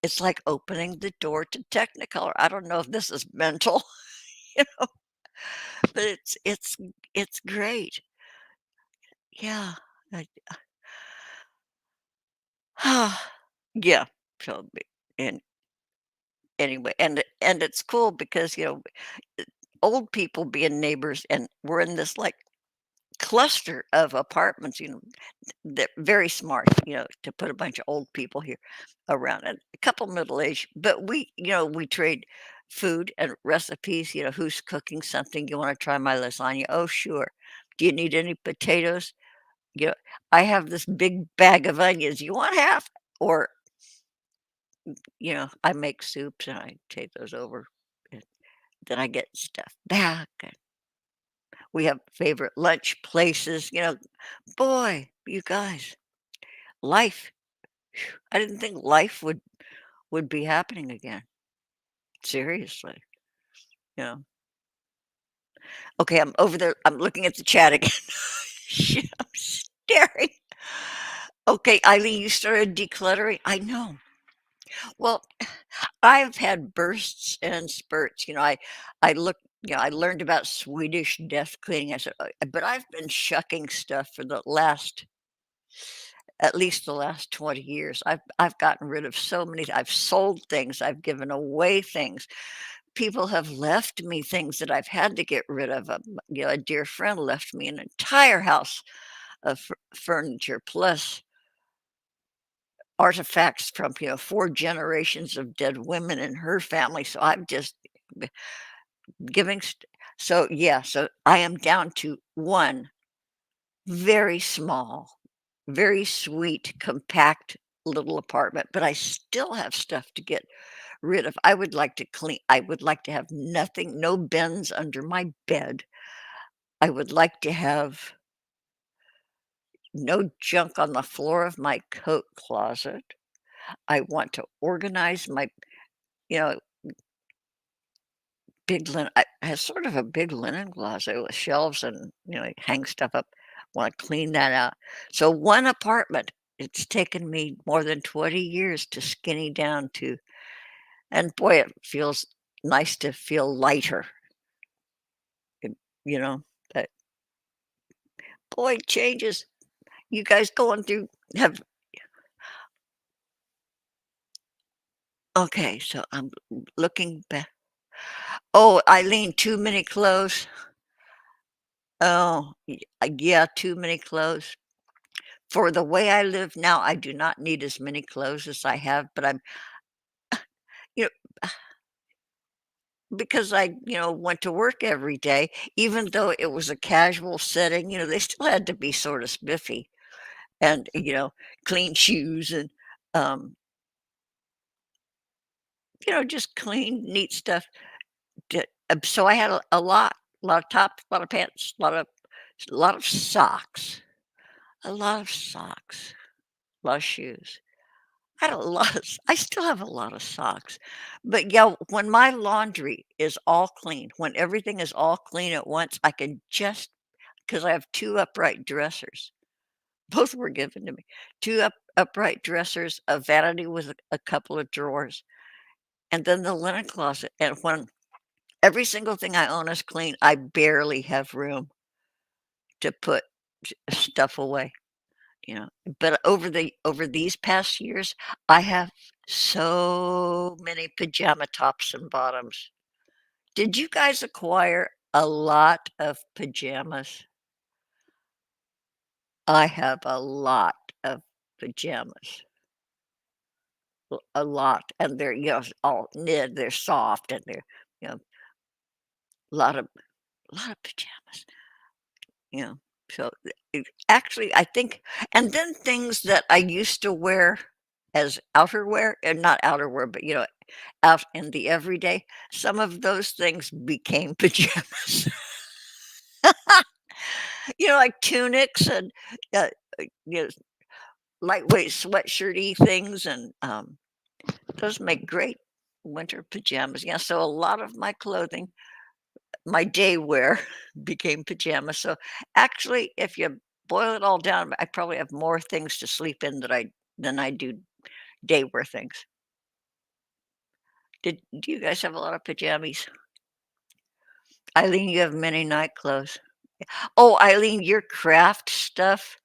Speaker 2: it's like opening the door to Technicolor. I don't know if this is mental, you know, but it's great. Yeah. I yeah, so, and anyway, and it's cool because, old people being neighbors, and we're in this, like, cluster of apartments, they're very smart, to put a bunch of old people here around and a couple middle aged, but we trade food and recipes, who's cooking something. You want to try my lasagna? Oh, sure. Do you need any potatoes? You know, I have this big bag of onions. You want half? Or, I make soups and I take those over. And then I get stuff back. And we have favorite lunch places. Boy, you guys, life. I didn't think life would be happening again. Seriously, you know. Okay, I'm over there. I'm looking at the chat again. Shit, I'm staring. Okay, Eileen, you started decluttering. I know. Well, I've had bursts and spurts. I looked. I learned about Swedish death cleaning. I said, but I've been shucking stuff for the last, at least the last 20 years. I've gotten rid of so many. I've sold things. I've given away things. People have left me things that I've had to get rid of. A dear friend left me an entire house of furniture plus artifacts from 4 generations of dead women in her family. So I'm just g- giving. So yeah, so I am down to one very small, very sweet, compact little apartment, but I still have stuff to get rid of. I would like to clean. I would like to have nothing, no bins under my bed. I would like to have no junk on the floor of my coat closet. I want to organize my, you know, I have sort of a big linen closet with shelves and, hang stuff up. Want to clean that out. So one apartment, it's taken me more than 20 years to skinny down to, and boy, it feels nice to feel lighter, and, you know, that boy changes. You guys going through have okay, so I'm looking back. Oh, Eileen, too many clothes. Oh, yeah, too many clothes. For the way I live now, I do not need as many clothes as I have, but you know, because went to work every day, even though it was a casual setting, they still had to be sort of spiffy and, clean shoes and, um, just clean, neat stuff. So I had a lot of tops, a lot of pants, a lot of socks, a lot of socks, a lot of shoes. I had a lot of I still have a lot of socks. But, yeah, when my laundry is all clean, when everything is all clean at once, I can just because I have 2 upright dressers. Both were given to me. 2 upright dressers, a vanity with a couple of drawers, and then the linen closet, and when every single thing I own is clean, I barely have room to put stuff away, you know? But over these past years, I have so many pajama tops and bottoms. Did you guys acquire a lot of pajamas? I have a lot of pajamas, a lot, and they're, all knit, they're soft, and they're, you know, a lot of pajamas, you know, so, actually, I think and then things that I used to wear as outerwear and not outerwear, but, out in the everyday, some of those things became pajamas. Like tunics and, uh, you know, lightweight sweatshirty things, and, those make great winter pajamas. Yeah, so a lot of my clothing, my day wear became pajamas. So, actually, if you boil it all down, I probably have more things to sleep in than I do day wear things. Do you guys have a lot of pajamas? Eileen, you have many night clothes. Oh, Eileen, your craft stuff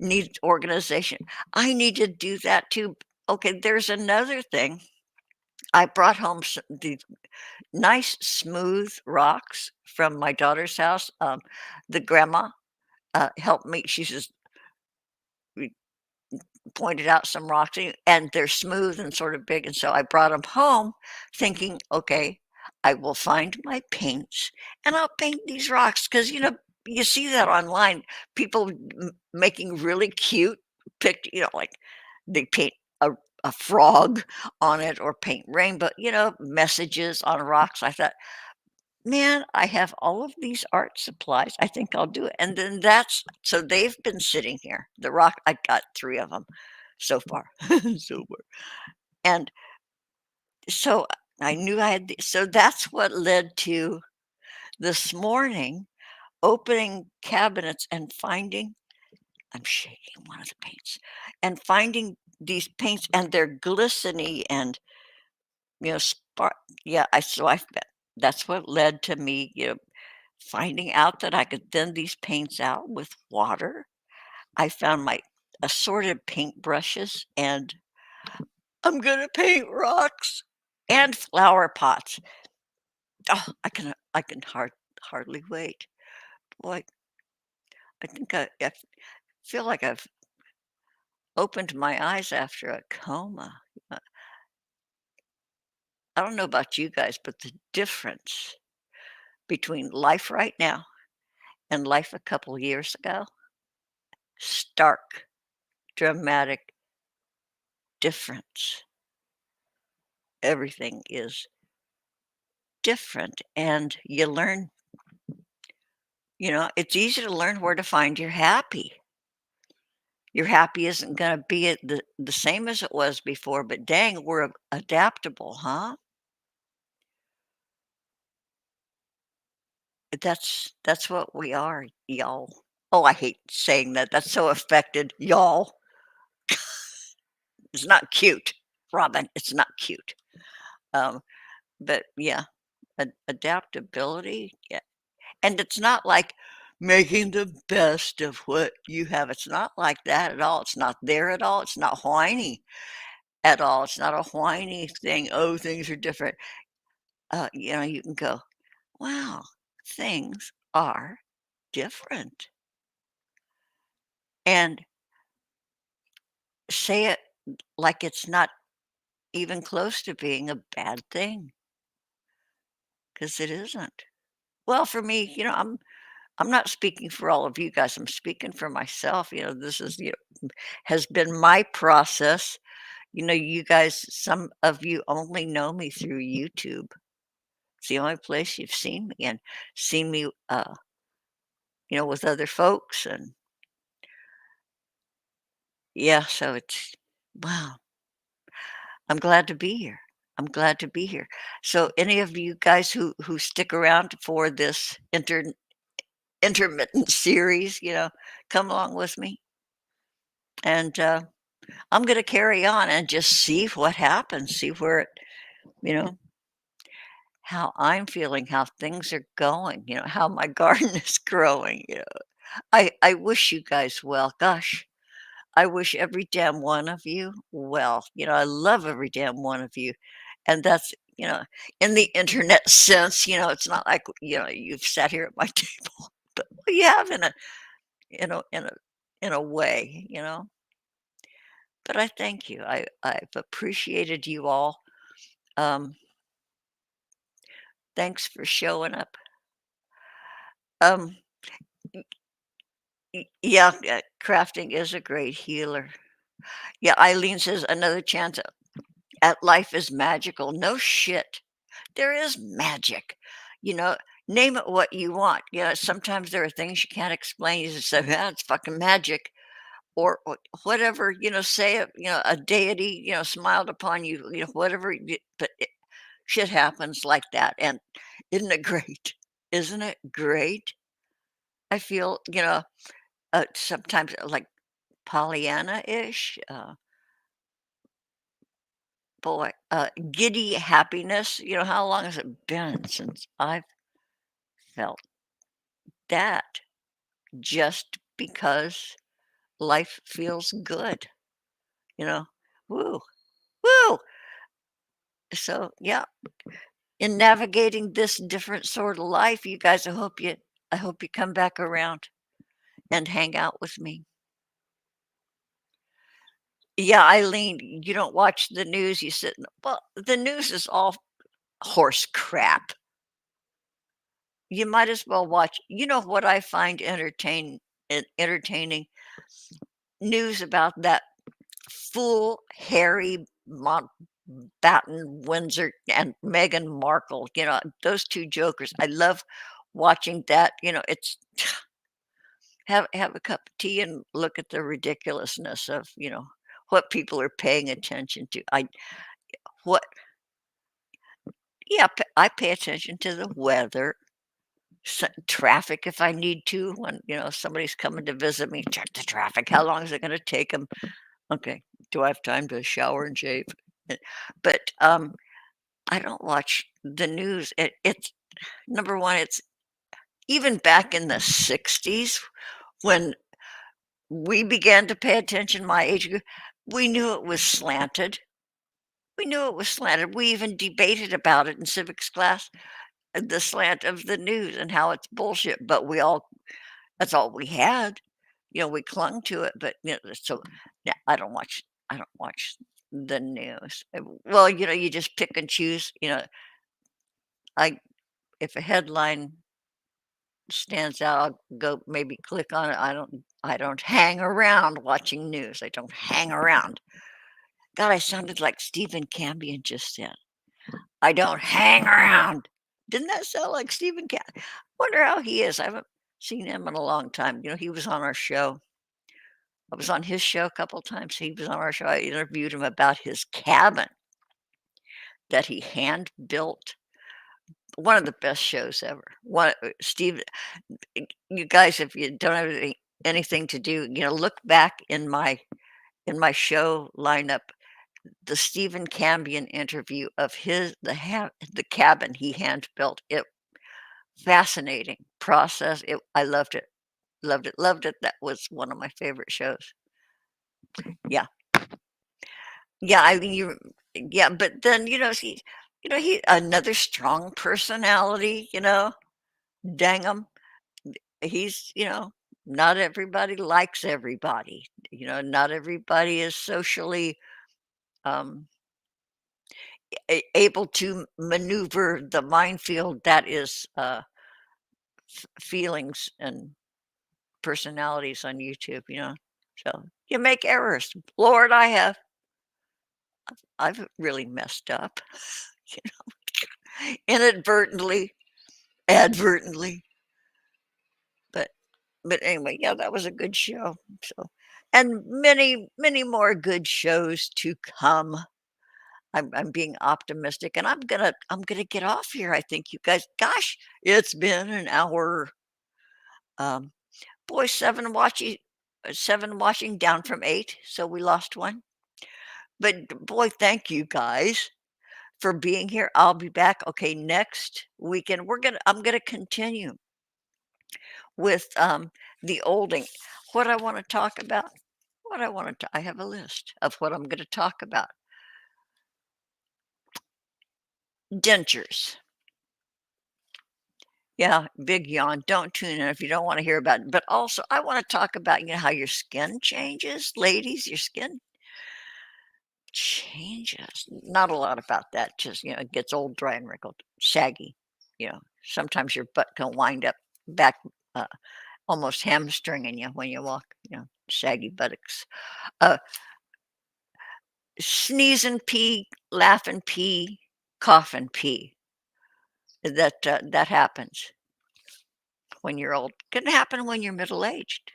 Speaker 2: needs organization. I need to do that too. Okay, there's another thing. I brought home these nice smooth rocks from my daughter's house. The grandma helped me. She just pointed out some rocks, and they're smooth and sort of big. And so I brought them home thinking, okay, I will find my paints and I'll paint these rocks because, you see that online, people making really cute like they paint a, a frog on it or paint rainbow, messages on rocks. I thought, man, I have all of these art supplies. I think I'll do it. And then so they've been sitting here. The rock, I got 3 of them so far. So far. And so I knew I had, so that's what led to this morning opening cabinets and finding, I'm shaking one of the paints, and finding these paints and they're glistening and, spark. Yeah, that's what led to me, finding out that I could thin these paints out with water. I found my assorted paint brushes, and I'm gonna paint rocks and flower pots. Oh, I can hardly wait. Boy, I feel like I've opened my eyes after a coma. Uh, I don't know about you guys, but the difference between life right now and life a couple years ago, stark, dramatic difference. Everything is different, and you learn, it's easy to learn where to find your happy. Your happy isn't gonna be the same as it was before, but dang, we're adaptable, huh? That's what we are, y'all. Oh, I hate saying that. That's so affected, y'all. It's not cute, Robin. It's not cute. Um, but yeah, adaptability. Yeah, and it's not like making the best of what you have. It's not like that at all. It's not there at all. It's not whiny at all. It's not a whiny thing. Oh, things are different. You can go, wow, things are different. And say it like it's not even close to being a bad thing, because it isn't. Well, for me, I'm not speaking for all of you guys. I'm speaking for myself. This is, has been my process. You guys, some of you only know me through YouTube. It's the only place you've seen me and seen me, with other folks. And yeah, so it's, wow. I'm glad to be here. I'm glad to be here. So any of you guys who stick around for this intermittent series, come along with me, and I'm going to carry on and just see what happens, see where it, you know, how I'm feeling, how things are going, how my garden is growing. I wish you guys well. Gosh, I wish every damn one of you well. I love every damn one of you. And that's, in the internet sense, it's not like, you've sat here at my table, but you have in a, in a, in a way, but I thank you. I've appreciated you all. Um, thanks for showing up. Um, yeah, crafting is a great healer. Yeah, Eileen says another chance at life is magical. No shit. There is magic. You know, name it what you want. Sometimes there are things you can't explain. You just say, "Yeah, it's fucking magic," or whatever. Say it. A deity. Smiled upon you. Whatever. But shit happens like that, and isn't it great? Isn't it great? I feel sometimes like Pollyanna-ish. Boy, giddy happiness. How long has it been since I've felt that? Just because life feels good, you know? Woo, woo! So, yeah, in navigating this different sort of life, you guys, I hope you come back around and hang out with me. Yeah, Eileen, you don't watch the news, you sit well, the news is all horse crap. You might as well watch what I find entertaining? News about that fool Harry Mountbatten Windsor and Meghan Markle, those 2 jokers. I love watching that, it's have a cup of tea and look at the ridiculousness of, what people are paying attention to. What Yeah, I pay attention to the weather, traffic if I need to when, somebody's coming to visit me, check the traffic. How long is it gonna take them? Okay. Do I have time to shower and shave? But, I don't watch the news. It's number 1, it's even back in the '60s when we began to pay attention, my age group, we knew it was slanted. We knew it was slanted. We even debated about it in civics class, the slant of the news and how it's bullshit, but that's all we had. We clung to it, but, so, yeah, I don't watch the news. Well, you just pick and choose, I if a headline stands out, I'll go maybe click on it. I don't hang around watching news. I don't hang around. God, I sounded like Stephen Cambion just then. I don't hang around. Didn't that sound like Stephen Cambion? Wonder how he is. I haven't seen him in a long time. He was on our show. I was on his show a couple times. He was on our show. I interviewed him about his cabin that he hand built. One of the best shows ever. Steve, you guys, if you don't have anything to do, look back in my show lineup, the Stephen Cambion interview of the cabin he hand built. It fascinating process. I loved it, loved it, loved it. That was one of my favorite shows. Yeah, yeah. I mean, yeah, but then he another strong personality. Dang him. He's not everybody likes everybody. Not everybody is socially um, able to maneuver the minefield that is feelings and personalities on YouTube. So you make errors. Lord, I have. I've really messed up, inadvertently, advertently, but anyway, yeah, that was a good show. So, and many, many more good shows to come. I'm being optimistic, and I'm gonna get off here, I think, you guys. Gosh, it's been an hour. Um, boy, 7 watching down from 8, so we lost 1. But boy, thank you guys for being here. I'll be back, okay, next weekend. I'm gonna continue with, the olding. What I wanna talk about? I have a list of what I'm gonna talk about. Dentures. Yeah, big yawn. Don't tune in if you don't wanna hear about it. But also, I wanna talk about, how your skin changes. Ladies, your skin changes. Not a lot about that, just, it gets old, dry, and wrinkled, shaggy. Sometimes your butt can wind up back, uh, almost hamstringing you when you walk, shaggy buttocks. Uh, Sneeze and pee, laugh and pee, cough and pee. That happens when you're old. Can happen when you're middle-aged.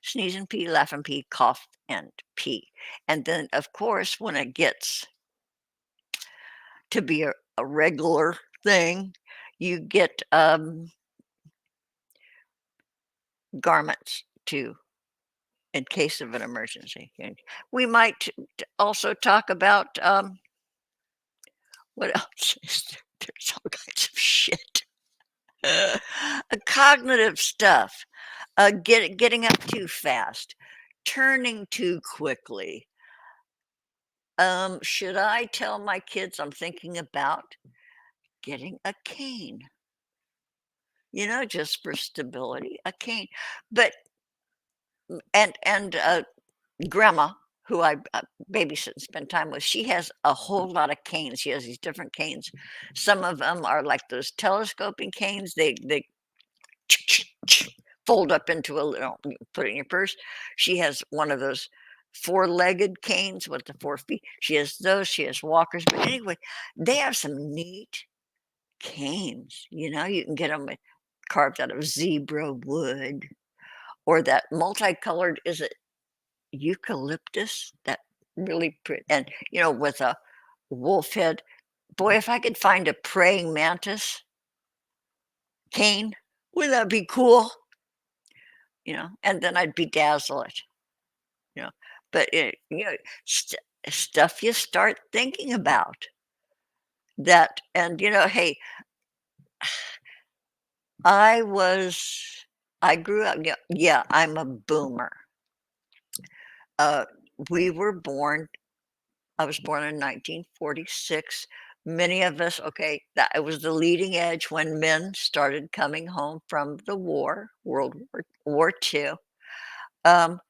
Speaker 2: Sneeze and pee, laugh and pee, cough and pee. And then, of course, when it gets to be a regular thing, you get, garments too, in case of an emergency. And we might also talk about, what else is there? There's all kinds of shit. Cognitive stuff, getting up too fast, turning too quickly. Should I tell my kids I'm thinking about getting a cane? Just for stability, a cane. But and grandma, who I babysit and spend time with, she has a whole lot of canes. She has these different canes. Some of them are like those telescoping canes. They fold up into a little, put it in your purse. She has one of those four-legged canes with the 4 feet. She has those. She has walkers. But anyway, they have some neat canes. You can get them carved out of zebra wood or that multicolored, is it eucalyptus? That really pretty, and with a wolf head. Boy, if I could find a praying mantis cane, wouldn't that be cool? And then I'd bedazzle it, you know. But stuff you start thinking about that, and hey, I was, I grew up. Yeah, yeah, I'm a boomer. Uh, we were born. I was born in 1946. Many of us, okay, that it was the leading edge when men started coming home from the war, World War II. Um,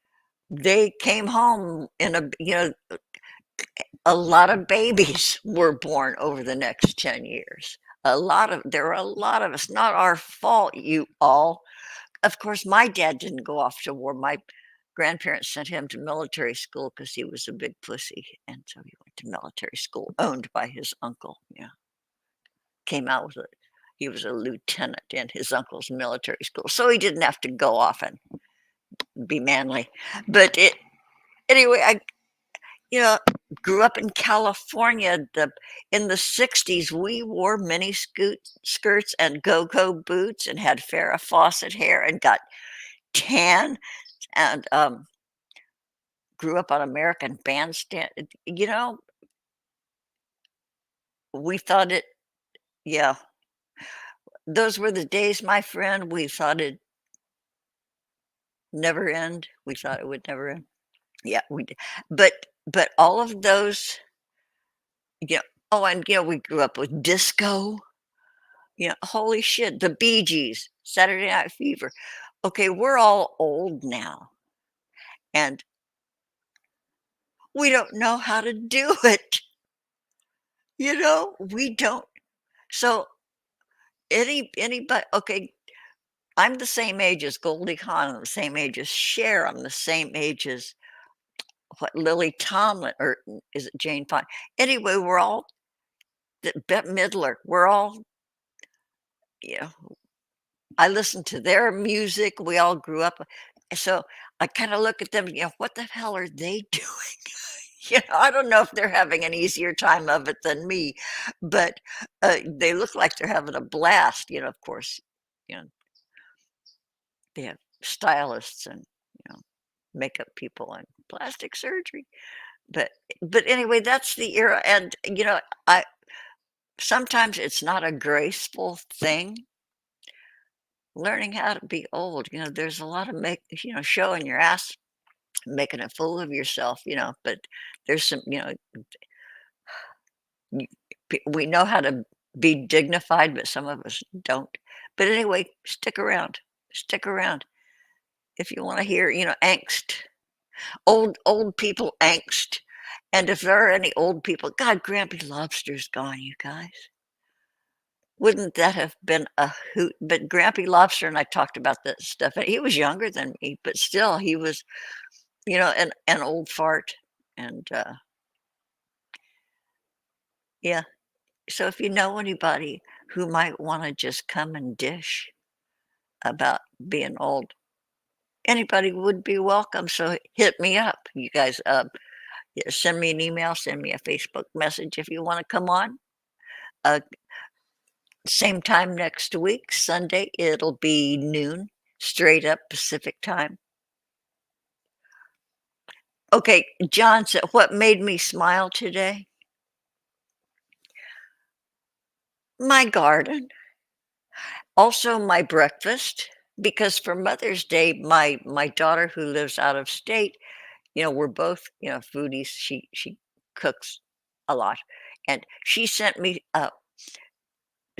Speaker 2: they came home in a lot of babies were born over the next 10 years. There are a lot of us, not our fault, you all. Of course, my dad didn't go off to war. My grandparents sent him to military school because he was a big pussy, and so he went to military school, owned by his uncle. Yeah, came out with it. He was a lieutenant in his uncle's military school, so he didn't have to go off and be manly. But anyway, I you know grew up in California. In the '60s, we wore mini skirts and go-go boots and had Farrah Fawcett hair and got tan and grew up on American Bandstand. We thought it, yeah, those were the days, my friend. We thought it never end. We thought it would never end. Yeah, we did. But all of those, yeah. Oh, and we grew up with disco. Holy shit, the Bee Gees, Saturday Night Fever. Okay, we're all old now, and we don't know how to do it. We don't. So anybody, okay, I'm the same age as Goldie Hawn. I'm the same age as Cher. I'm the same age as what, Lily Tomlin, or is it Jane Fonda? Anyway, we're all Bette Midler. We're all, you know, I listen to their music. We all grew up. So I kind of look at them, what the hell are they doing? I don't know if they're having an easier time of it than me, but they look like they're having a blast. Of course, you know, they have stylists and makeup people and plastic surgery. But anyway, that's the era, and I sometimes it's not a graceful thing learning how to be old. There's a lot of showing your ass, making a fool of yourself, but there's some, y- we know how to be dignified, but some of us don't. But anyway, stick around. Stick around if you want to hear, angst, old people angst. And if there are any old people, God, Grampy Lobster's gone, you guys. Wouldn't that have been a hoot? But Grampy Lobster and I talked about that stuff. And he was younger than me, but still, he was, an old fart. And yeah, so if you know anybody who might want to just come and dish about being old, anybody would be welcome. So hit me up, you guys. Yeah, send me an email, send me a Facebook message if you want to come on. Uh, Same time next week, Sunday, it'll be noon, straight up Pacific time. Okay, John said, what made me smile today? My garden. Also my breakfast, because for Mother's Day, my daughter who lives out of state, we're both, foodies. She cooks a lot. And she sent me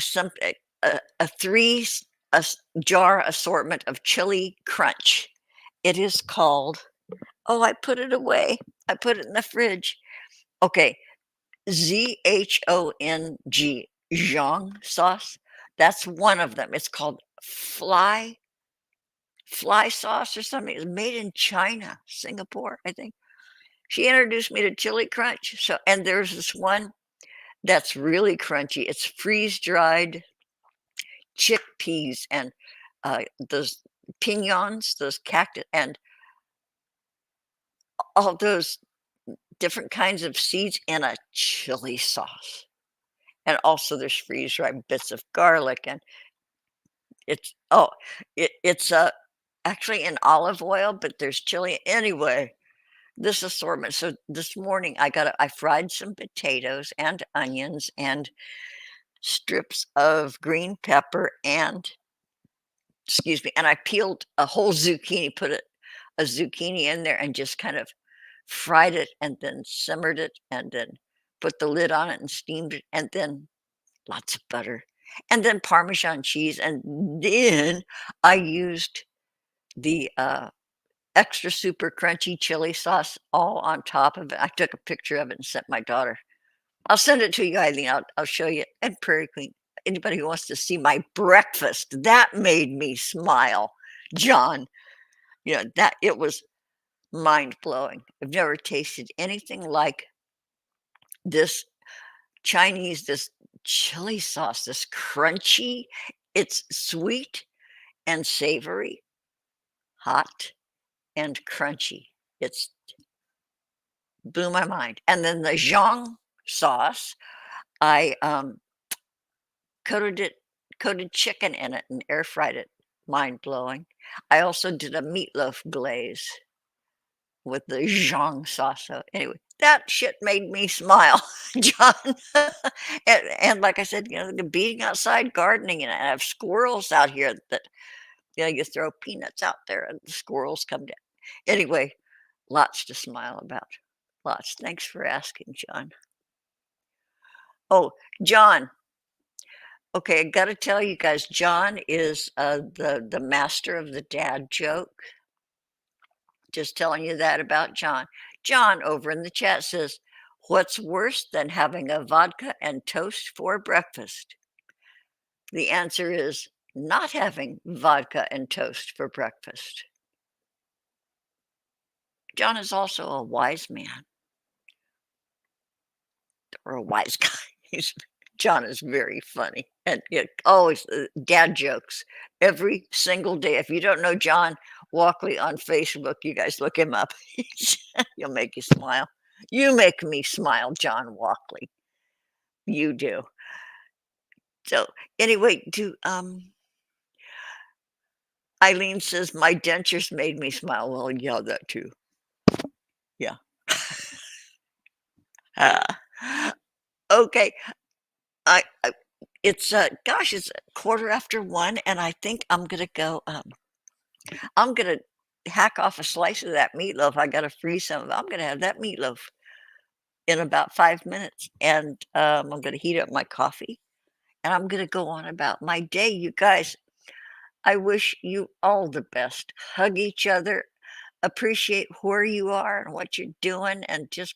Speaker 2: something a three jar assortment of chili crunch. It is called, oh, I put it away. I put it in the fridge. Okay, ZHONG, Zhong sauce. That's one of them. It's called fly sauce or something. It's made in China, Singapore, I think. She introduced me to chili crunch. So, and there's this one that's really crunchy. It's freeze dried chickpeas and those pignons, those cactus, and all those different kinds of seeds in a chili sauce. And also there's freeze dried bits of garlic, and it's oh, it's actually in olive oil, but there's chili anyway. This assortment. So this morning I fried some potatoes and onions and strips of green pepper and excuse me, and I peeled a whole zucchini, put a zucchini in there and just kind of fried it and then simmered it and then put the lid on it and steamed it and then lots of butter and then Parmesan cheese. And then I used the extra super crunchy chili sauce all on top of it. I took a picture of it and sent my daughter. I'll send it to you, Eileen. I'll show you. And Prairie Queen, anybody who wants to see my breakfast, that made me smile, John. That it was mind blowing. I've never tasted anything like this this chili sauce, this crunchy. It's sweet and savory, hot and crunchy. It's blew my mind. And then the Zhong sauce, I coated chicken in it and air fried it. Mind blowing. I also did a meatloaf glaze with the Zhong sauce. So anyway, that shit made me smile, John. And like I said, the being outside gardening, and I have squirrels out here that you throw peanuts out there and the squirrels come down. Anyway, lots to smile about. Lots. Thanks for asking, John. Oh, John. Okay, I got to tell you guys, John is the master of the dad joke. Just telling you that about John. John over in the chat says, "What's worse than having a vodka and toast for breakfast?" The answer is not having vodka and toast for breakfast. John is also a wise man or a wise guy. John is very funny and always dad jokes every single day. If you don't know John Walkley on Facebook, you guys look him up. He'll make you smile. You make me smile, John Walkley. You do. So, anyway, Eileen says, "My dentures made me smile." Well, yeah, that too. Yeah. Uh, okay. I it's, gosh, it's 1:15, and I think I'm gonna go, I'm gonna hack off a slice of that meatloaf. I gotta freeze some of it. I'm gonna have that meatloaf in about 5 minutes, and, I'm gonna heat up my coffee, and I'm gonna go on about my day. You guys, I wish you all the best. Hug each other, appreciate where you are and what you're doing, and just,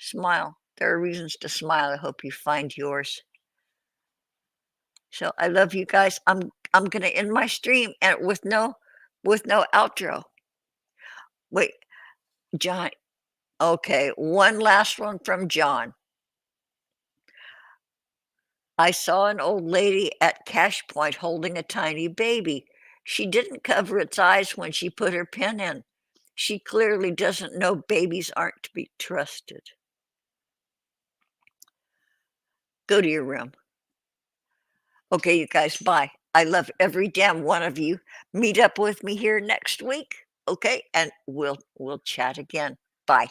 Speaker 2: smile. There are reasons to smile. I hope you find yours. So I love you guys. I'm gonna end my stream and with no outro. Wait, John. Okay, one last one from John. I saw an old lady at Cash Point holding a tiny baby. She didn't cover its eyes when she put her pin in. She clearly doesn't know babies aren't to be trusted. Go to your room. Okay, you guys, bye. I love every damn one of you. Meet up with me here next week, okay? And we'll chat again. Bye.